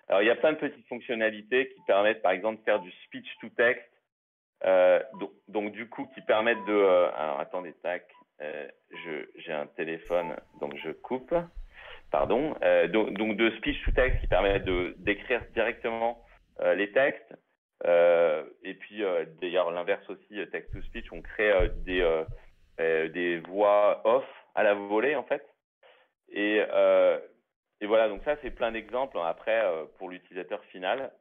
Speaker 2: Alors, il y a plein de petites fonctionnalités qui permettent, par exemple, de faire du speech to text. Donc, du coup, qui permettent de... alors, attendez, tac. J'ai un téléphone, donc je coupe. Pardon. Donc, de speech to text qui permet d'écrire directement les textes. Et puis, d'ailleurs, l'inverse aussi, text to speech, on crée des voix off à la volée en fait et voilà, donc ça c'est plein d'exemples après pour l'utilisateur final.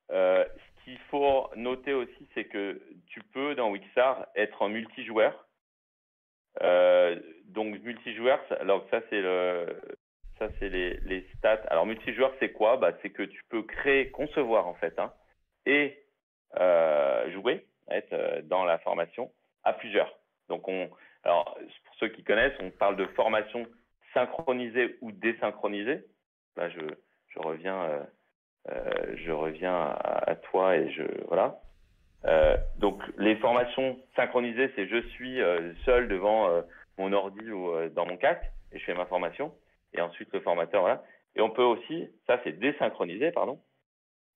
Speaker 2: Ce qu'il faut noter aussi, c'est que tu peux dans Wixar être en multijoueur. Donc multijoueur, alors ça c'est les stats. Alors multijoueur, c'est quoi? C'est que tu peux concevoir en fait, hein, et jouer, être dans la formation à plusieurs. Donc alors pour ceux qui connaissent, on parle de formation synchronisée ou désynchronisée. Là, je reviens à toi et voilà. Donc les formations synchronisées, c'est je suis seul devant mon ordi ou dans mon casque et je fais ma formation. Et ensuite le formateur, voilà. Et on peut aussi, ça c'est désynchronisé, pardon.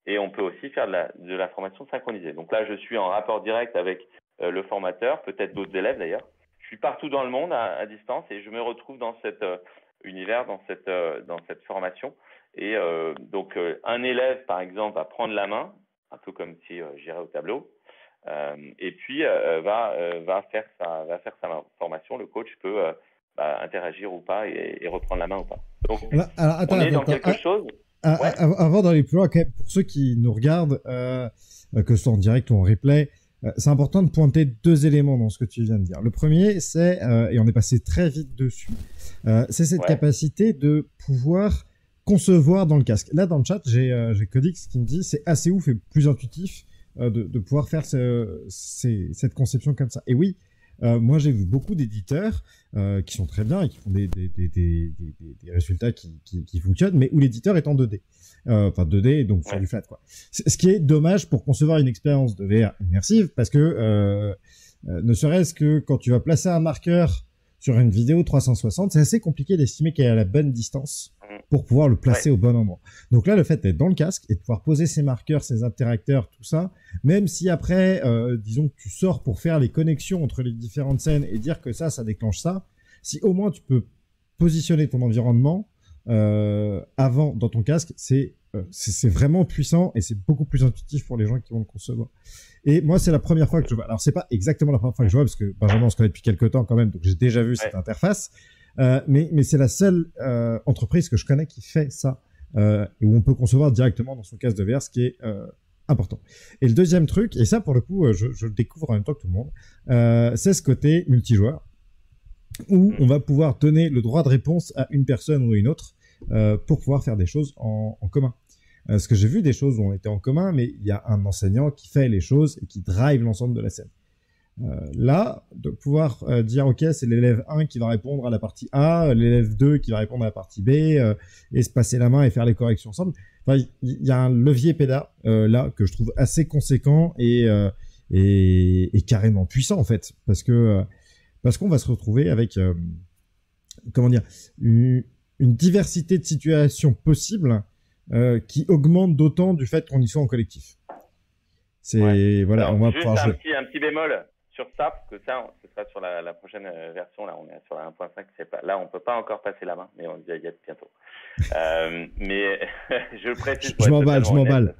Speaker 2: Et on peut aussi faire de la formation synchronisée. Donc là, je suis en rapport direct avec le formateur, peut-être d'autres élèves d'ailleurs. Je suis partout dans le monde à distance et je me retrouve dans cet univers, dans cette formation. Et donc, un élève, par exemple, va prendre la main, un peu comme si j'irais au tableau, et puis va faire sa formation. Le coach peut interagir ou pas et reprendre la main ou pas. Donc,
Speaker 3: Alors, attends,
Speaker 2: on est dans
Speaker 3: attends,
Speaker 2: quelque chose. Ouais.
Speaker 3: Avant d'aller plus loin, quand même, pour ceux qui nous regardent, que ce soit en direct ou en replay, c'est important de pointer deux éléments dans ce que tu viens de dire. Le premier, c'est, et on est passé très vite dessus, c'est cette capacité de pouvoir concevoir dans le casque. Là, dans le chat, j'ai Codix qui me dit c'est assez ouf et plus intuitif de pouvoir faire cette conception comme ça. Et oui, moi j'ai vu beaucoup d'éditeurs qui sont très bien et qui font des résultats qui fonctionnent, mais où l'éditeur est en 2D. Enfin 2D, donc sur du flat, quoi. Ce qui est dommage pour concevoir une expérience de VR immersive, parce que ne serait-ce que quand tu vas placer un marqueur sur une vidéo 360, c'est assez compliqué d'estimer quelle est la bonne distance pour pouvoir le placer au bon endroit. Donc là, le fait d'être dans le casque et de pouvoir poser ces marqueurs, ces interacteurs, tout ça, même si après, disons que tu sors pour faire les connexions entre les différentes scènes et dire que ça déclenche ça, si au moins tu peux positionner ton environnement avant dans ton casque, c'est vraiment puissant et c'est beaucoup plus intuitif pour les gens qui vont le concevoir. Et moi, c'est la première fois que je vois. Alors, c'est pas exactement la première fois que je vois, parce que Benjamin, on se connaît depuis quelques temps quand même, donc j'ai déjà vu cette interface. Mais c'est la seule entreprise que je connais qui fait ça, où on peut concevoir directement dans son casque de VR, ce qui est important. Et le deuxième truc, et ça pour le coup, je le découvre en même temps que tout le monde, c'est ce côté multijoueur, où on va pouvoir donner le droit de réponse à une personne ou à une autre pour pouvoir faire des choses en commun. Parce que j'ai vu des choses où on était en commun, mais il y a un enseignant qui fait les choses et qui drive l'ensemble de la scène. Là, de pouvoir dire, ok, c'est l'élève 1 qui va répondre à la partie A, l'élève 2 qui va répondre à la partie B, et se passer la main et faire les corrections ensemble. Enfin, il y a un levier PEDA là que je trouve assez conséquent et carrément puissant en fait, parce qu'on va se retrouver avec comment dire, une diversité de situations possibles qui augmente d'autant du fait qu'on y soit en collectif. C'est voilà,
Speaker 2: alors,
Speaker 3: on va
Speaker 2: juste
Speaker 3: pouvoir
Speaker 2: un petit bémol sur ça, parce que ça, ce sera sur la prochaine version. Là, on est sur la 1.5. Là, on peut pas encore passer la main, mais on y est bientôt. Mais je le précise.
Speaker 3: Je m'emballe.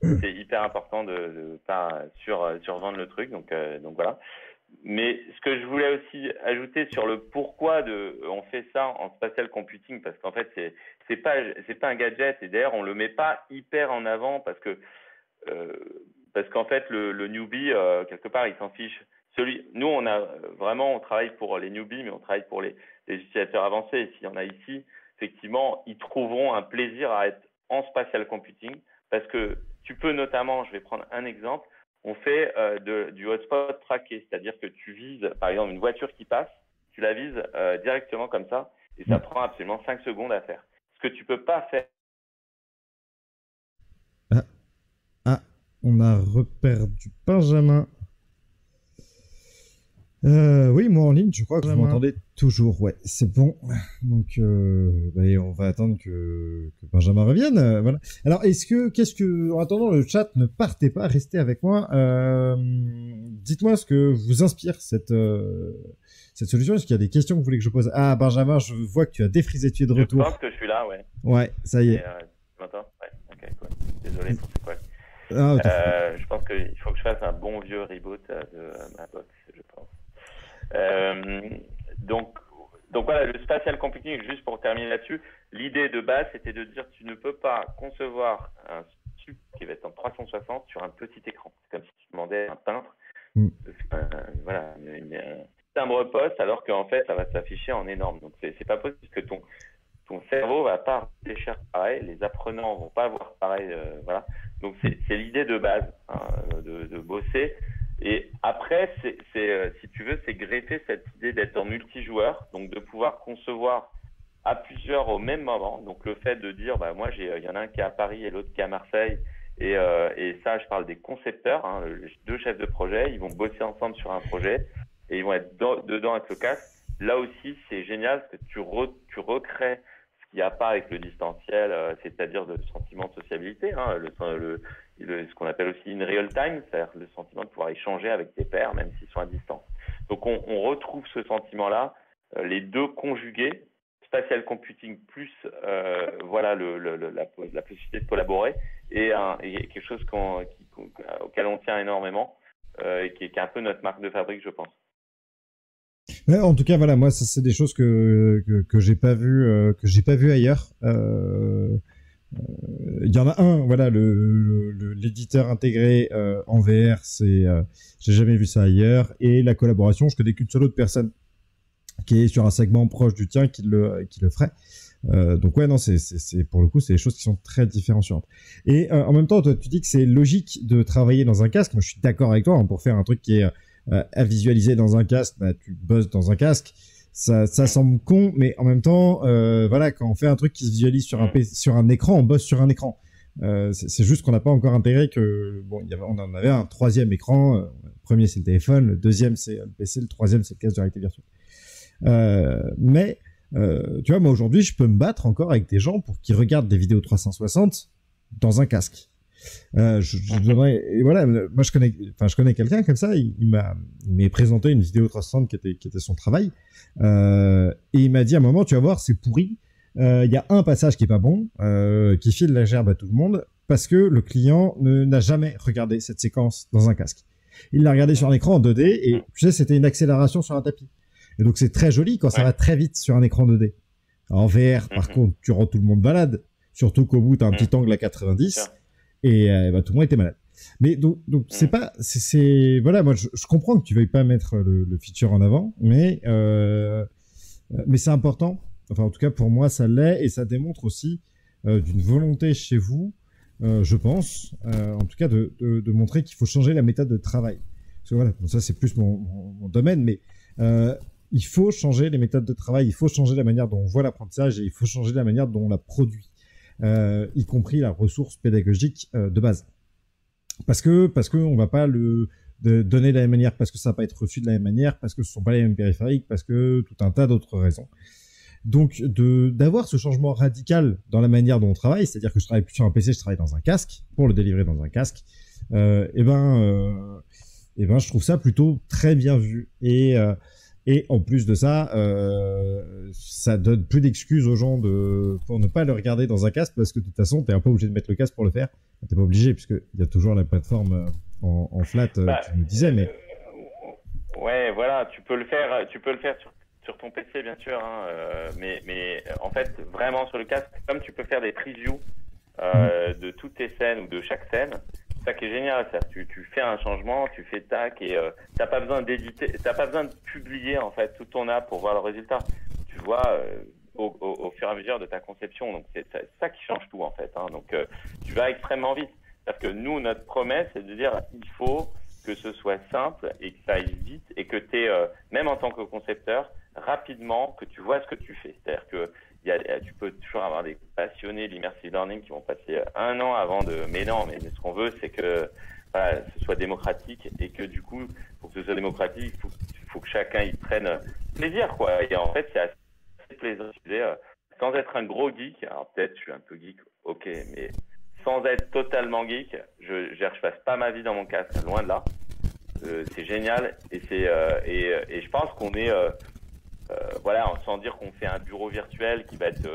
Speaker 2: C'est hyper important de pas survendre le truc. Donc voilà. Mais ce que je voulais aussi ajouter sur le pourquoi on fait ça en spatial computing, parce qu'en fait c'est pas un gadget, et d'ailleurs on le met pas hyper en avant parce qu'en fait le newbie quelque part il s'en fiche. Nous on travaille pour les newbies, mais on travaille pour les utilisateurs avancés. Et s'il y en a ici, effectivement, ils trouveront un plaisir à être en spatial computing, parce que tu peux notamment, je vais prendre un exemple. On fait du hotspot tracké, c'est-à-dire que tu vises, par exemple, une voiture qui passe, tu la vises directement comme ça, et ça prend absolument 5 secondes à faire. Ce que tu peux pas faire.
Speaker 3: On a reperdu Benjamin. Oui, moi en ligne, je crois que vous m'entendez toujours. Ouais, c'est bon. Donc, on va attendre que Benjamin revienne. Voilà. Alors, en attendant, le chat, ne partez pas, restez avec moi. Dites-moi ce que vous inspire cette solution. Est-ce qu'il y a des questions que vous voulez que je pose? Ah, Benjamin, je vois que tu as défrisé, tu es de retour.
Speaker 2: Je pense que je suis là, ouais.
Speaker 3: Ouais, ça y est.
Speaker 2: Tu m'entends? Ouais, ok, cool. Désolé pour ce quoi. Je pense qu'il faut que je fasse un bon vieux reboot de ma box, je pense. Donc voilà, le spatial computing, juste pour terminer là-dessus, l'idée de base, c'était de dire tu ne peux pas concevoir un truc qui va être en 360 sur un petit écran. C'est comme si tu demandais à un peintre voilà, un timbre poste, alors qu'en fait, ça va s'afficher en énorme. Donc c'est pas possible, que ton cerveau va pas réfléchir pareil, les apprenants vont pas voir pareil, voilà. Donc c'est l'idée de base, de bosser. Et après, si tu veux, c'est greffer cette idée d'être en multijoueur, donc de pouvoir concevoir à plusieurs au même moment. Donc le fait de dire, moi, il y en a un qui est à Paris et l'autre qui est à Marseille, et ça, je parle des concepteurs, deux chefs de projet, ils vont bosser ensemble sur un projet et ils vont être dedans avec le casque. Là aussi, c'est génial parce que tu recrées ce qu'il n'y a pas avec le distanciel, c'est-à-dire le sentiment de sociabilité, ce qu'on appelle aussi in real time, c'est-à-dire le sentiment de pouvoir échanger avec tes pairs, même s'ils sont à distance. Donc on retrouve ce sentiment-là, les deux conjugués, spatial computing plus voilà la possibilité de collaborer et quelque chose auquel on tient énormément et qui est un peu notre marque de fabrique, je pense.
Speaker 3: Ouais, en tout cas, voilà, moi, ça, c'est des choses que j'ai pas vu ailleurs. Il y en a un, voilà, l'éditeur intégré en VR, j'ai jamais vu ça ailleurs. Et la collaboration, je connais qu'une seule autre personne qui est sur un segment proche du tien qui le ferait. Donc ouais, non, c'est pour le coup, c'est des choses qui sont très différenciantes. Et en même temps, toi, tu dis que c'est logique de travailler dans un casque. Moi, je suis d'accord avec toi, hein, pour faire un truc qui est à visualiser dans un casque, bah, tu bosses dans un casque. Ça semble con, mais en même temps, voilà, quand on fait un truc qui se visualise sur un écran, on bosse sur un écran. C'est juste qu'on n'a pas encore intégré que bon, on en avait un troisième écran. Le premier c'est le téléphone, le deuxième c'est le PC, le troisième c'est le casque de réalité virtuelle. Mais tu vois, moi aujourd'hui, je peux me battre encore avec des gens pour qu'ils regardent des vidéos 360 dans un casque. Et voilà, moi je connais quelqu'un comme ça. Il m'a présenté une vidéo 360 qui était son travail, et il m'a dit à un moment, tu vas voir, c'est pourri. Il y a un passage qui est pas bon, qui file la gerbe à tout le monde parce que le client n'a jamais regardé cette séquence dans un casque. Il l'a regardé sur un écran en 2D et tu sais, c'était une accélération sur un tapis. Et donc c'est très joli quand ça va très vite sur un écran 2D. En VR, par contre, tu rends tout le monde malade, surtout qu'au bout, tu as un petit angle à 90 et bah, tout le monde était malade. Mais donc voilà, moi je comprends que tu veuilles pas mettre le feature en avant, mais c'est important. Enfin, en tout cas, pour moi, ça l'est et ça démontre aussi d'une volonté chez vous, je pense, en tout cas, de montrer qu'il faut changer la méthode de travail. Parce que voilà, bon, ça c'est plus mon domaine, mais il faut changer les méthodes de travail, il faut changer la manière dont on voit l'apprentissage et il faut changer la manière dont on la produit, y compris la ressource pédagogique de base. Parce que on va pas donner de la même manière, parce que ça va pas être reçu de la même manière, parce que ce sont pas les mêmes périphériques, parce que tout un tas d'autres raisons. Donc d'avoir ce changement radical dans la manière dont on travaille, c'est-à-dire que je travaille plus sur un PC, je travaille dans un casque pour le délivrer dans un casque. Et ben je trouve ça plutôt très bien vu. Et en plus de ça, ça donne plus d'excuses aux gens pour ne pas le regarder dans un casque, parce que de toute façon, t'es un peu obligé de mettre le casque pour le faire. T'es pas obligé, puisque il y a toujours la plateforme en flat, tu me disais, mais
Speaker 2: ouais, voilà, tu peux le faire sur ton PC, bien sûr, hein, mais en fait, vraiment sur le casque, comme tu peux faire des previews de toutes tes scènes ou de chaque scène, c'est ça qui est génial. Ça, tu fais un changement, tu fais tac, et t'as pas besoin d'éditer, t'as pas besoin de publier en fait toute ton app pour voir le résultat. Tu vois au fur et à mesure de ta conception. Donc c'est ça qui change tout en fait. Hein. Donc tu vas extrêmement vite. Parce que nous, notre promesse, c'est de dire il faut que ce soit simple et que ça aille vite et que tu même en tant que concepteur, rapidement, que tu vois ce que tu fais. C'est-à-dire que tu peux toujours avoir des passionnés de l'immersive learning qui vont passer 1 an avant de... Mais non, mais ce qu'on veut, c'est que voilà, ce soit démocratique et que du coup, pour que ce soit démocratique, il faut que chacun y prenne plaisir, quoi. Et en fait, c'est assez plaisant. Sans être un gros geek, alors peut-être je suis un peu geek, ok, mais sans être totalement geek, je passe pas ma vie dans mon casque, loin de là. C'est génial et et je pense qu'on est voilà, sans dire qu'on fait un bureau virtuel qui va être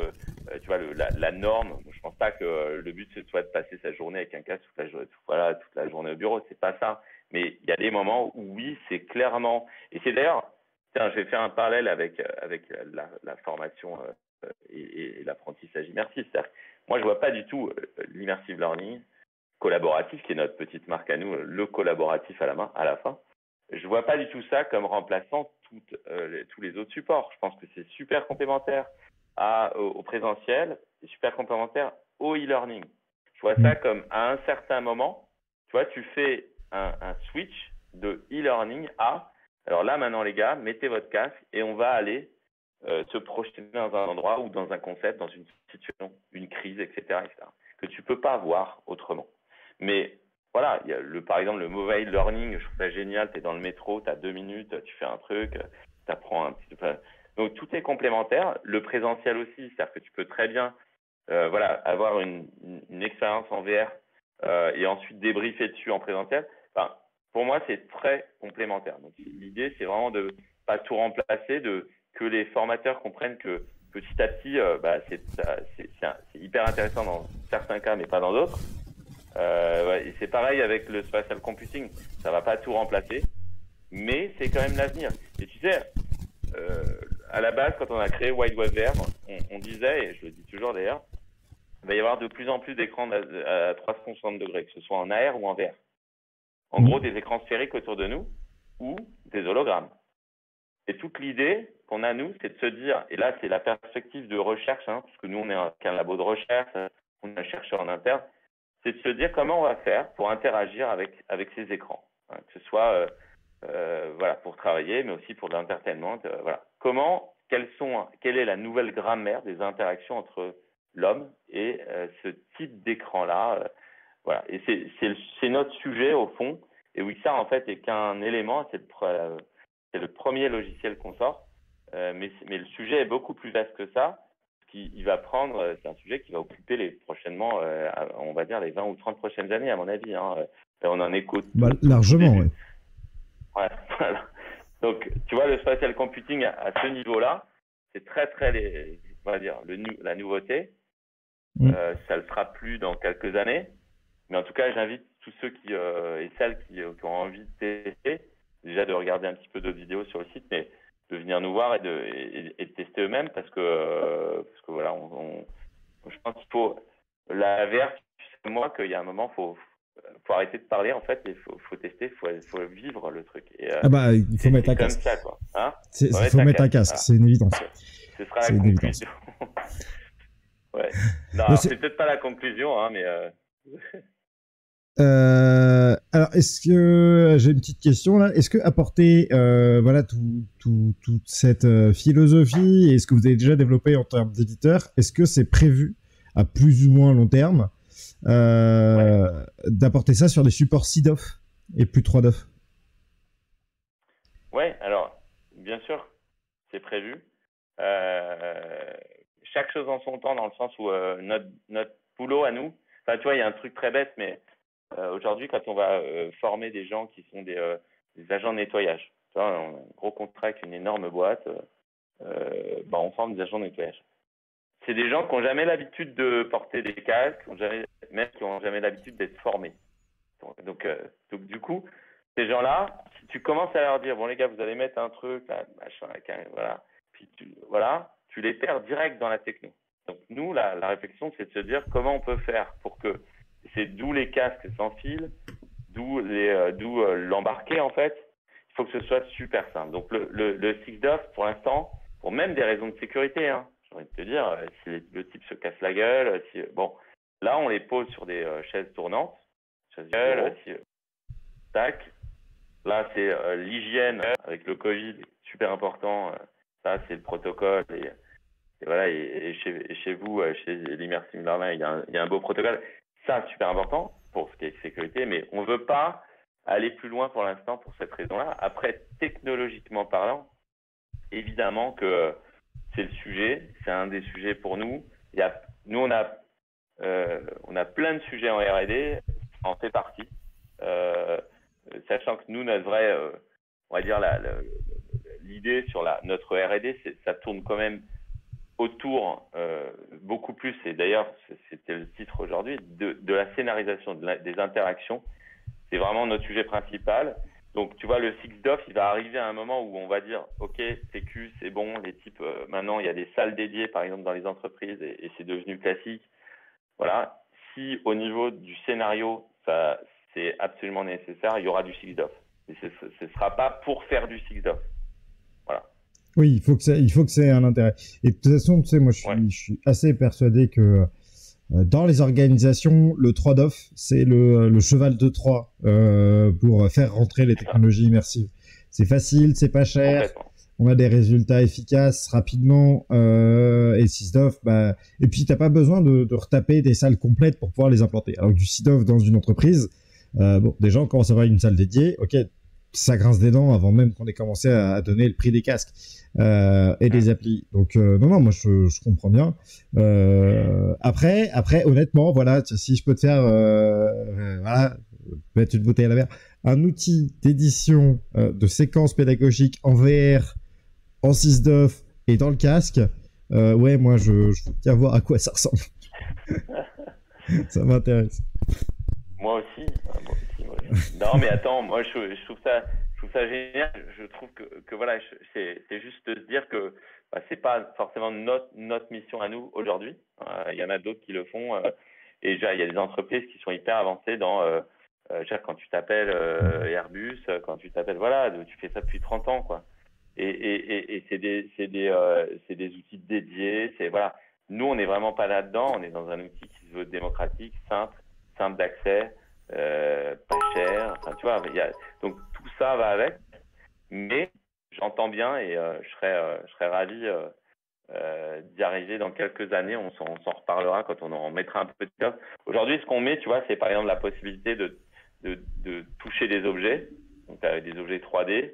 Speaker 2: tu vois la norme. Je pense pas que le but ce soit de passer sa journée avec un casque toute la journée au bureau, c'est pas ça. Mais il y a des moments où oui, c'est clairement, et c'est d'ailleurs, tiens, je vais faire un parallèle avec la formation et l'apprentissage immersif. C'est-à-dire, moi je vois pas du tout l'immersive learning collaboratif, qui est notre petite marque à nous, le collaboratif à la fin. Je vois pas du tout ça comme remplaçant tous les autres supports. Je pense que c'est super complémentaire au présentiel et super complémentaire au e-learning. Je vois ça comme à un certain moment, tu vois, tu fais un switch de e-learning à, alors là maintenant les gars, mettez votre casque et on va aller se projeter dans un endroit ou dans un concept, dans une situation, une crise, etc., que tu peux pas voir autrement. Mais voilà, il y a par exemple le mobile learning, je trouve ça génial, tu es dans le métro, tu as 2 minutes, tu fais un truc, tu apprends un petit peu. Donc tout est complémentaire. Le présentiel aussi, c'est-à-dire que tu peux très bien voilà, avoir une expérience en VR et ensuite débriefer dessus en présentiel. Enfin, pour moi, c'est très complémentaire. Donc l'idée, c'est vraiment de pas tout remplacer, que les formateurs comprennent que petit à petit, c'est hyper intéressant dans certains cas, mais pas dans d'autres. Ouais, et c'est pareil avec le spatial computing. Ça va pas tout remplacer, mais c'est quand même l'avenir. Et tu sais, à la base, quand on a créé Wide Web VR, on disait, et je le dis toujours d'ailleurs, il va y avoir de plus en plus d'écrans à 360 degrés, que ce soit en AR ou en VR. En gros, des écrans sphériques autour de nous ou des hologrammes. Et toute l'idée qu'on a, nous, c'est de se dire, et là, c'est la perspective de recherche, hein, parce que nous, on est qu'un labo de recherche, on est un chercheur en interne, c'est de se dire comment on va faire pour interagir avec ces écrans, hein, que ce soit voilà, pour travailler, mais aussi pour l'entertainment. Voilà. Quelle est la nouvelle grammaire des interactions entre l'homme et ce type d'écran-là voilà. Et c'est notre sujet, au fond. Et Wixar, en fait, est qu'un élément, c'est le premier logiciel qu'on sort. Mais le sujet est beaucoup plus vaste que ça. Il va prendre, c'est un sujet qui va occuper prochainement, on va dire, les 20 ou 30 prochaines années, à mon avis. Hein. On en écoute.
Speaker 3: Largement, oui.
Speaker 2: Ouais, voilà. Donc, tu vois, le spatial computing à ce niveau-là, c'est très, on va dire, la nouveauté. Ça le sera plus dans quelques années. Mais en tout cas, j'invite tous ceux et celles qui ont envie de tester, déjà de regarder un petit peu d'autres vidéos sur le site, mais de venir nous voir et de tester eux-mêmes parce que voilà, je pense qu'il faut la VR, tu sais moi qu'il y a un moment, faut arrêter de parler en fait, et faut tester, faut vivre le truc. Et,
Speaker 3: il faut mettre un casque.
Speaker 2: C'est comme ça, quoi. Hein,
Speaker 3: il faut mettre un casque,
Speaker 2: voilà.
Speaker 3: C'est une évidence.
Speaker 2: Ce sera la conclusion. Ouais. Non, c'est peut-être pas la conclusion, hein, mais.
Speaker 3: Alors, est-ce que j'ai une petite question là? Est-ce que apporter voilà toute cette philosophie et ce que vous avez déjà développé en termes d'éditeur, est-ce que c'est prévu à plus ou moins long terme d'apporter ça sur des supports SIDOF et plus 3DOF?
Speaker 2: Ouais, alors bien sûr, c'est prévu. Chaque chose en son temps, dans le sens où notre boulot à nous, enfin tu vois, il y a un truc très bête, mais aujourd'hui, quand on va former des gens qui sont des agents de nettoyage, tu vois, on a un gros contrat avec une énorme boîte, on forme des agents de nettoyage. C'est des gens qui n'ont jamais l'habitude de porter des casques, même qui n'ont jamais l'habitude d'être formés. Donc, du coup, ces gens-là, si tu commences à leur dire, bon les gars, vous allez mettre un truc, là, machin, voilà, puis tu les perds direct dans la techno. Donc nous, la réflexion, c'est de se dire comment on peut faire pour que c'est d'où les casques sans fil, d'où l'embarqué en fait. Il faut que ce soit super simple. Donc le 6DOF, pour l'instant, pour même des raisons de sécurité, hein, j'ai envie de te dire, si le type se casse la gueule, là on les pose sur des chaises tournantes, tac. Là c'est l'hygiène avec le Covid, super important. Ça c'est le protocole et voilà. Et chez vous, chez l'Immersive Learning, il y a un beau protocole. Ça, super important pour ce qui est sécurité, mais on ne veut pas aller plus loin pour l'instant pour cette raison-là. Après, technologiquement parlant, évidemment que c'est le sujet, c'est un des sujets pour nous. Nous, on a plein de sujets en R&D, ça en fait partie. Sachant que nous, notre vraie, on va dire, l'idée sur notre R&D, ça tourne quand même autour beaucoup plus, et d'ailleurs c'était le titre aujourd'hui, de la scénarisation, des interactions. C'est vraiment notre sujet principal. Donc tu vois, le 6DOF, il va arriver à un moment où on va dire ok, sécu, c'est bon, les types, maintenant il y a des salles dédiées par exemple dans les entreprises et c'est devenu classique. Voilà. Si au niveau du scénario, ça c'est absolument nécessaire, il y aura du 6DOF. Et ce ne sera pas pour faire du 6DOF. Voilà.
Speaker 3: Oui, il faut que ça ait un intérêt. Et de toute façon, tu sais, moi, je suis assez persuadé que dans les organisations, le 3DOF, c'est le cheval de Troie pour faire rentrer les technologies immersives. C'est facile, c'est pas cher, on a des résultats efficaces rapidement, et 6DOF, et puis t'as pas besoin de retaper des salles complètes pour pouvoir les implanter. Alors que du 6DOF dans une entreprise, déjà on commence à avoir une salle dédiée, ok, ça grince des dents avant même qu'on ait commencé à donner le prix des casques et des applis. Donc non, moi je comprends bien. Après, honnêtement, voilà, si je peux te faire, voilà, mettre une bouteille à la mer, un outil d'édition de séquences pédagogiques en VR, en 6DOF et dans le casque, ouais, moi, je veux bien voir à quoi ça ressemble. Ça m'intéresse.
Speaker 2: Moi aussi. Non, mais attends, moi je trouve ça génial. Je trouve que voilà, c'est juste de se dire que c'est pas forcément notre mission à nous aujourd'hui. Il y en a d'autres qui le font. Et déjà, il y a des entreprises qui sont hyper avancées dans quand tu t'appelles Airbus, quand tu t'appelles voilà, tu fais ça depuis 30 ans quoi. Et c'est des outils dédiés. C'est voilà. Nous, on n'est vraiment pas là-dedans. On est dans un outil qui se veut démocratique, simple d'accès. Pas cher, enfin tu vois, donc tout ça va avec, mais j'entends bien et je serais ravi d'y arriver dans quelques années. On s'en reparlera quand on en mettra un peu de temps. Aujourd'hui, ce qu'on met, tu vois, c'est par exemple la possibilité de toucher des objets, donc avec des objets 3D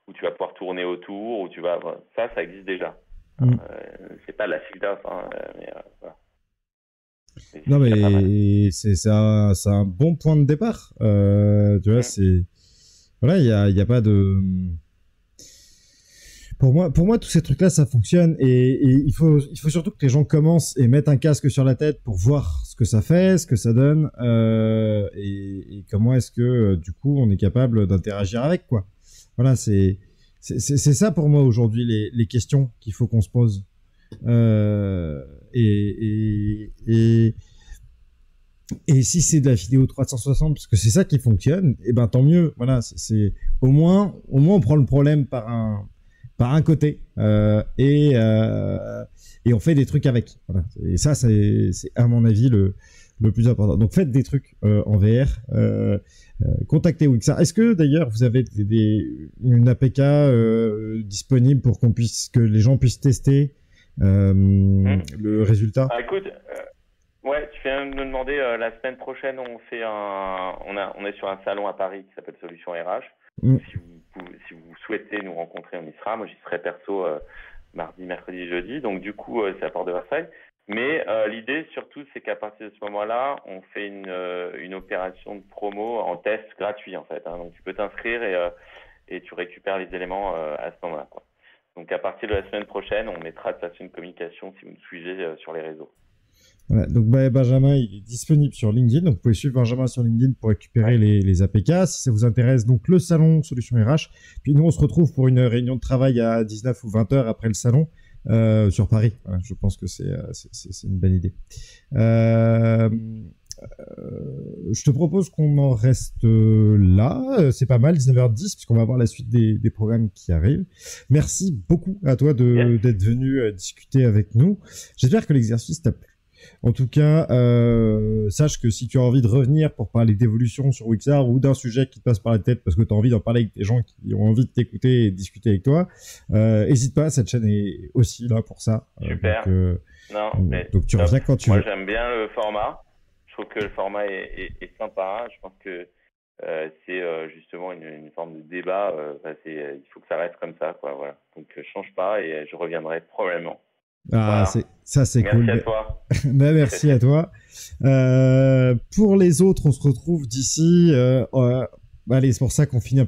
Speaker 2: où tu vas pouvoir tourner autour, où ça existe déjà. C'est pas de la figue d'off, mais voilà.
Speaker 3: Non, mais c'est un bon point de départ. Tu vois, voilà, il y a pas de. Pour moi, tous ces trucs-là, ça fonctionne et il faut surtout que les gens commencent et mettent un casque sur la tête pour voir ce que ça fait, ce que ça donne et comment est-ce que du coup on est capable d'interagir avec quoi. Voilà, c'est ça pour moi aujourd'hui les questions qu'il faut qu'on se pose. Et si c'est de la vidéo 360 parce que c'est ça qui fonctionne, et ben tant mieux. Voilà, c'est au moins on prend le problème par un côté et on fait des trucs avec. Voilà. Et ça c'est à mon avis le plus important. Donc faites des trucs en VR. Contactez Wixar. Est-ce que d'ailleurs vous avez une APK disponible pour que les gens puissent tester le résultat?
Speaker 2: Écoute, ouais, tu viens de me demander la semaine prochaine, on est sur un salon à Paris qui s'appelle Solutions RH. Si vous souhaitez nous rencontrer, on y sera. Moi, j'y serai perso mardi, mercredi, jeudi. Donc du coup, c'est à Porte de Versailles. Mais l'idée surtout, c'est qu'à partir de ce moment-là, on fait une opération de promo en test gratuit en fait. Donc tu peux t'inscrire et tu récupères les éléments à ce moment-là, quoi. Donc à partir de la semaine prochaine, on mettra de toute façon une communication si vous nous suivez sur les réseaux.
Speaker 3: Voilà, donc Benjamin, il est disponible sur LinkedIn, donc vous pouvez suivre Benjamin sur LinkedIn pour récupérer les APK si ça vous intéresse. Donc le salon Solutions RH, puis nous on se retrouve pour une réunion de travail à 19 ou 20 heures après le salon sur Paris. Voilà, je pense que c'est une bonne idée. Je te propose qu'on en reste là. C'est pas mal, 19h10, puisqu'on va voir la suite des programmes qui arrivent. Merci beaucoup à toi d'être venu discuter avec nous. J'espère que l'exercice t'a plu. En tout cas, sache que si tu as envie de revenir pour parler d'évolution sur Wixar ou d'un sujet qui te passe par la tête parce que tu as envie d'en parler avec des gens qui ont envie de t'écouter et de discuter avec toi, n'hésite pas, cette chaîne est aussi là pour ça.
Speaker 2: Super.
Speaker 3: Donc tu reviens quand tu veux.
Speaker 2: Moi, j'aime bien le format. Je trouve que le format est sympa. Je pense que c'est justement une forme de débat. Il faut que ça reste comme ça, quoi. Voilà. Donc, change pas et je reviendrai probablement.
Speaker 3: Ah, voilà. C'est cool.
Speaker 2: Merci à toi.
Speaker 3: Merci à toi. Pour les autres, on se retrouve d'ici. Allez, c'est pour ça qu'on finit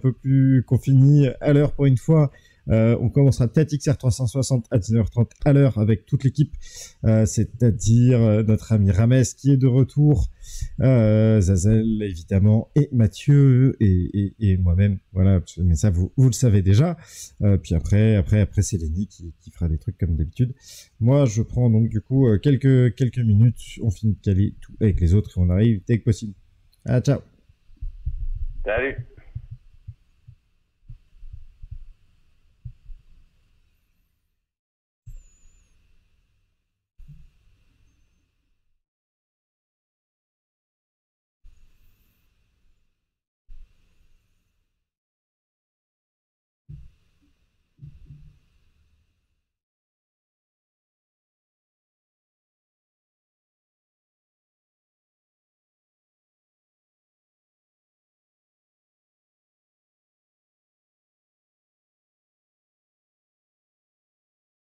Speaker 3: à l'heure pour une fois. On commencera peut-être XR360 à 19h30 à l'heure avec toute l'équipe, c'est-à-dire notre ami Rames qui est de retour, Zazel évidemment, et Mathieu et moi-même. Voilà, mais ça vous le savez déjà. Puis après c'est Lenny qui fera des trucs comme d'habitude. Moi, je prends donc du coup quelques minutes. On finit de caler tout avec les autres et on arrive dès que possible. Ah, ciao.
Speaker 2: Salut.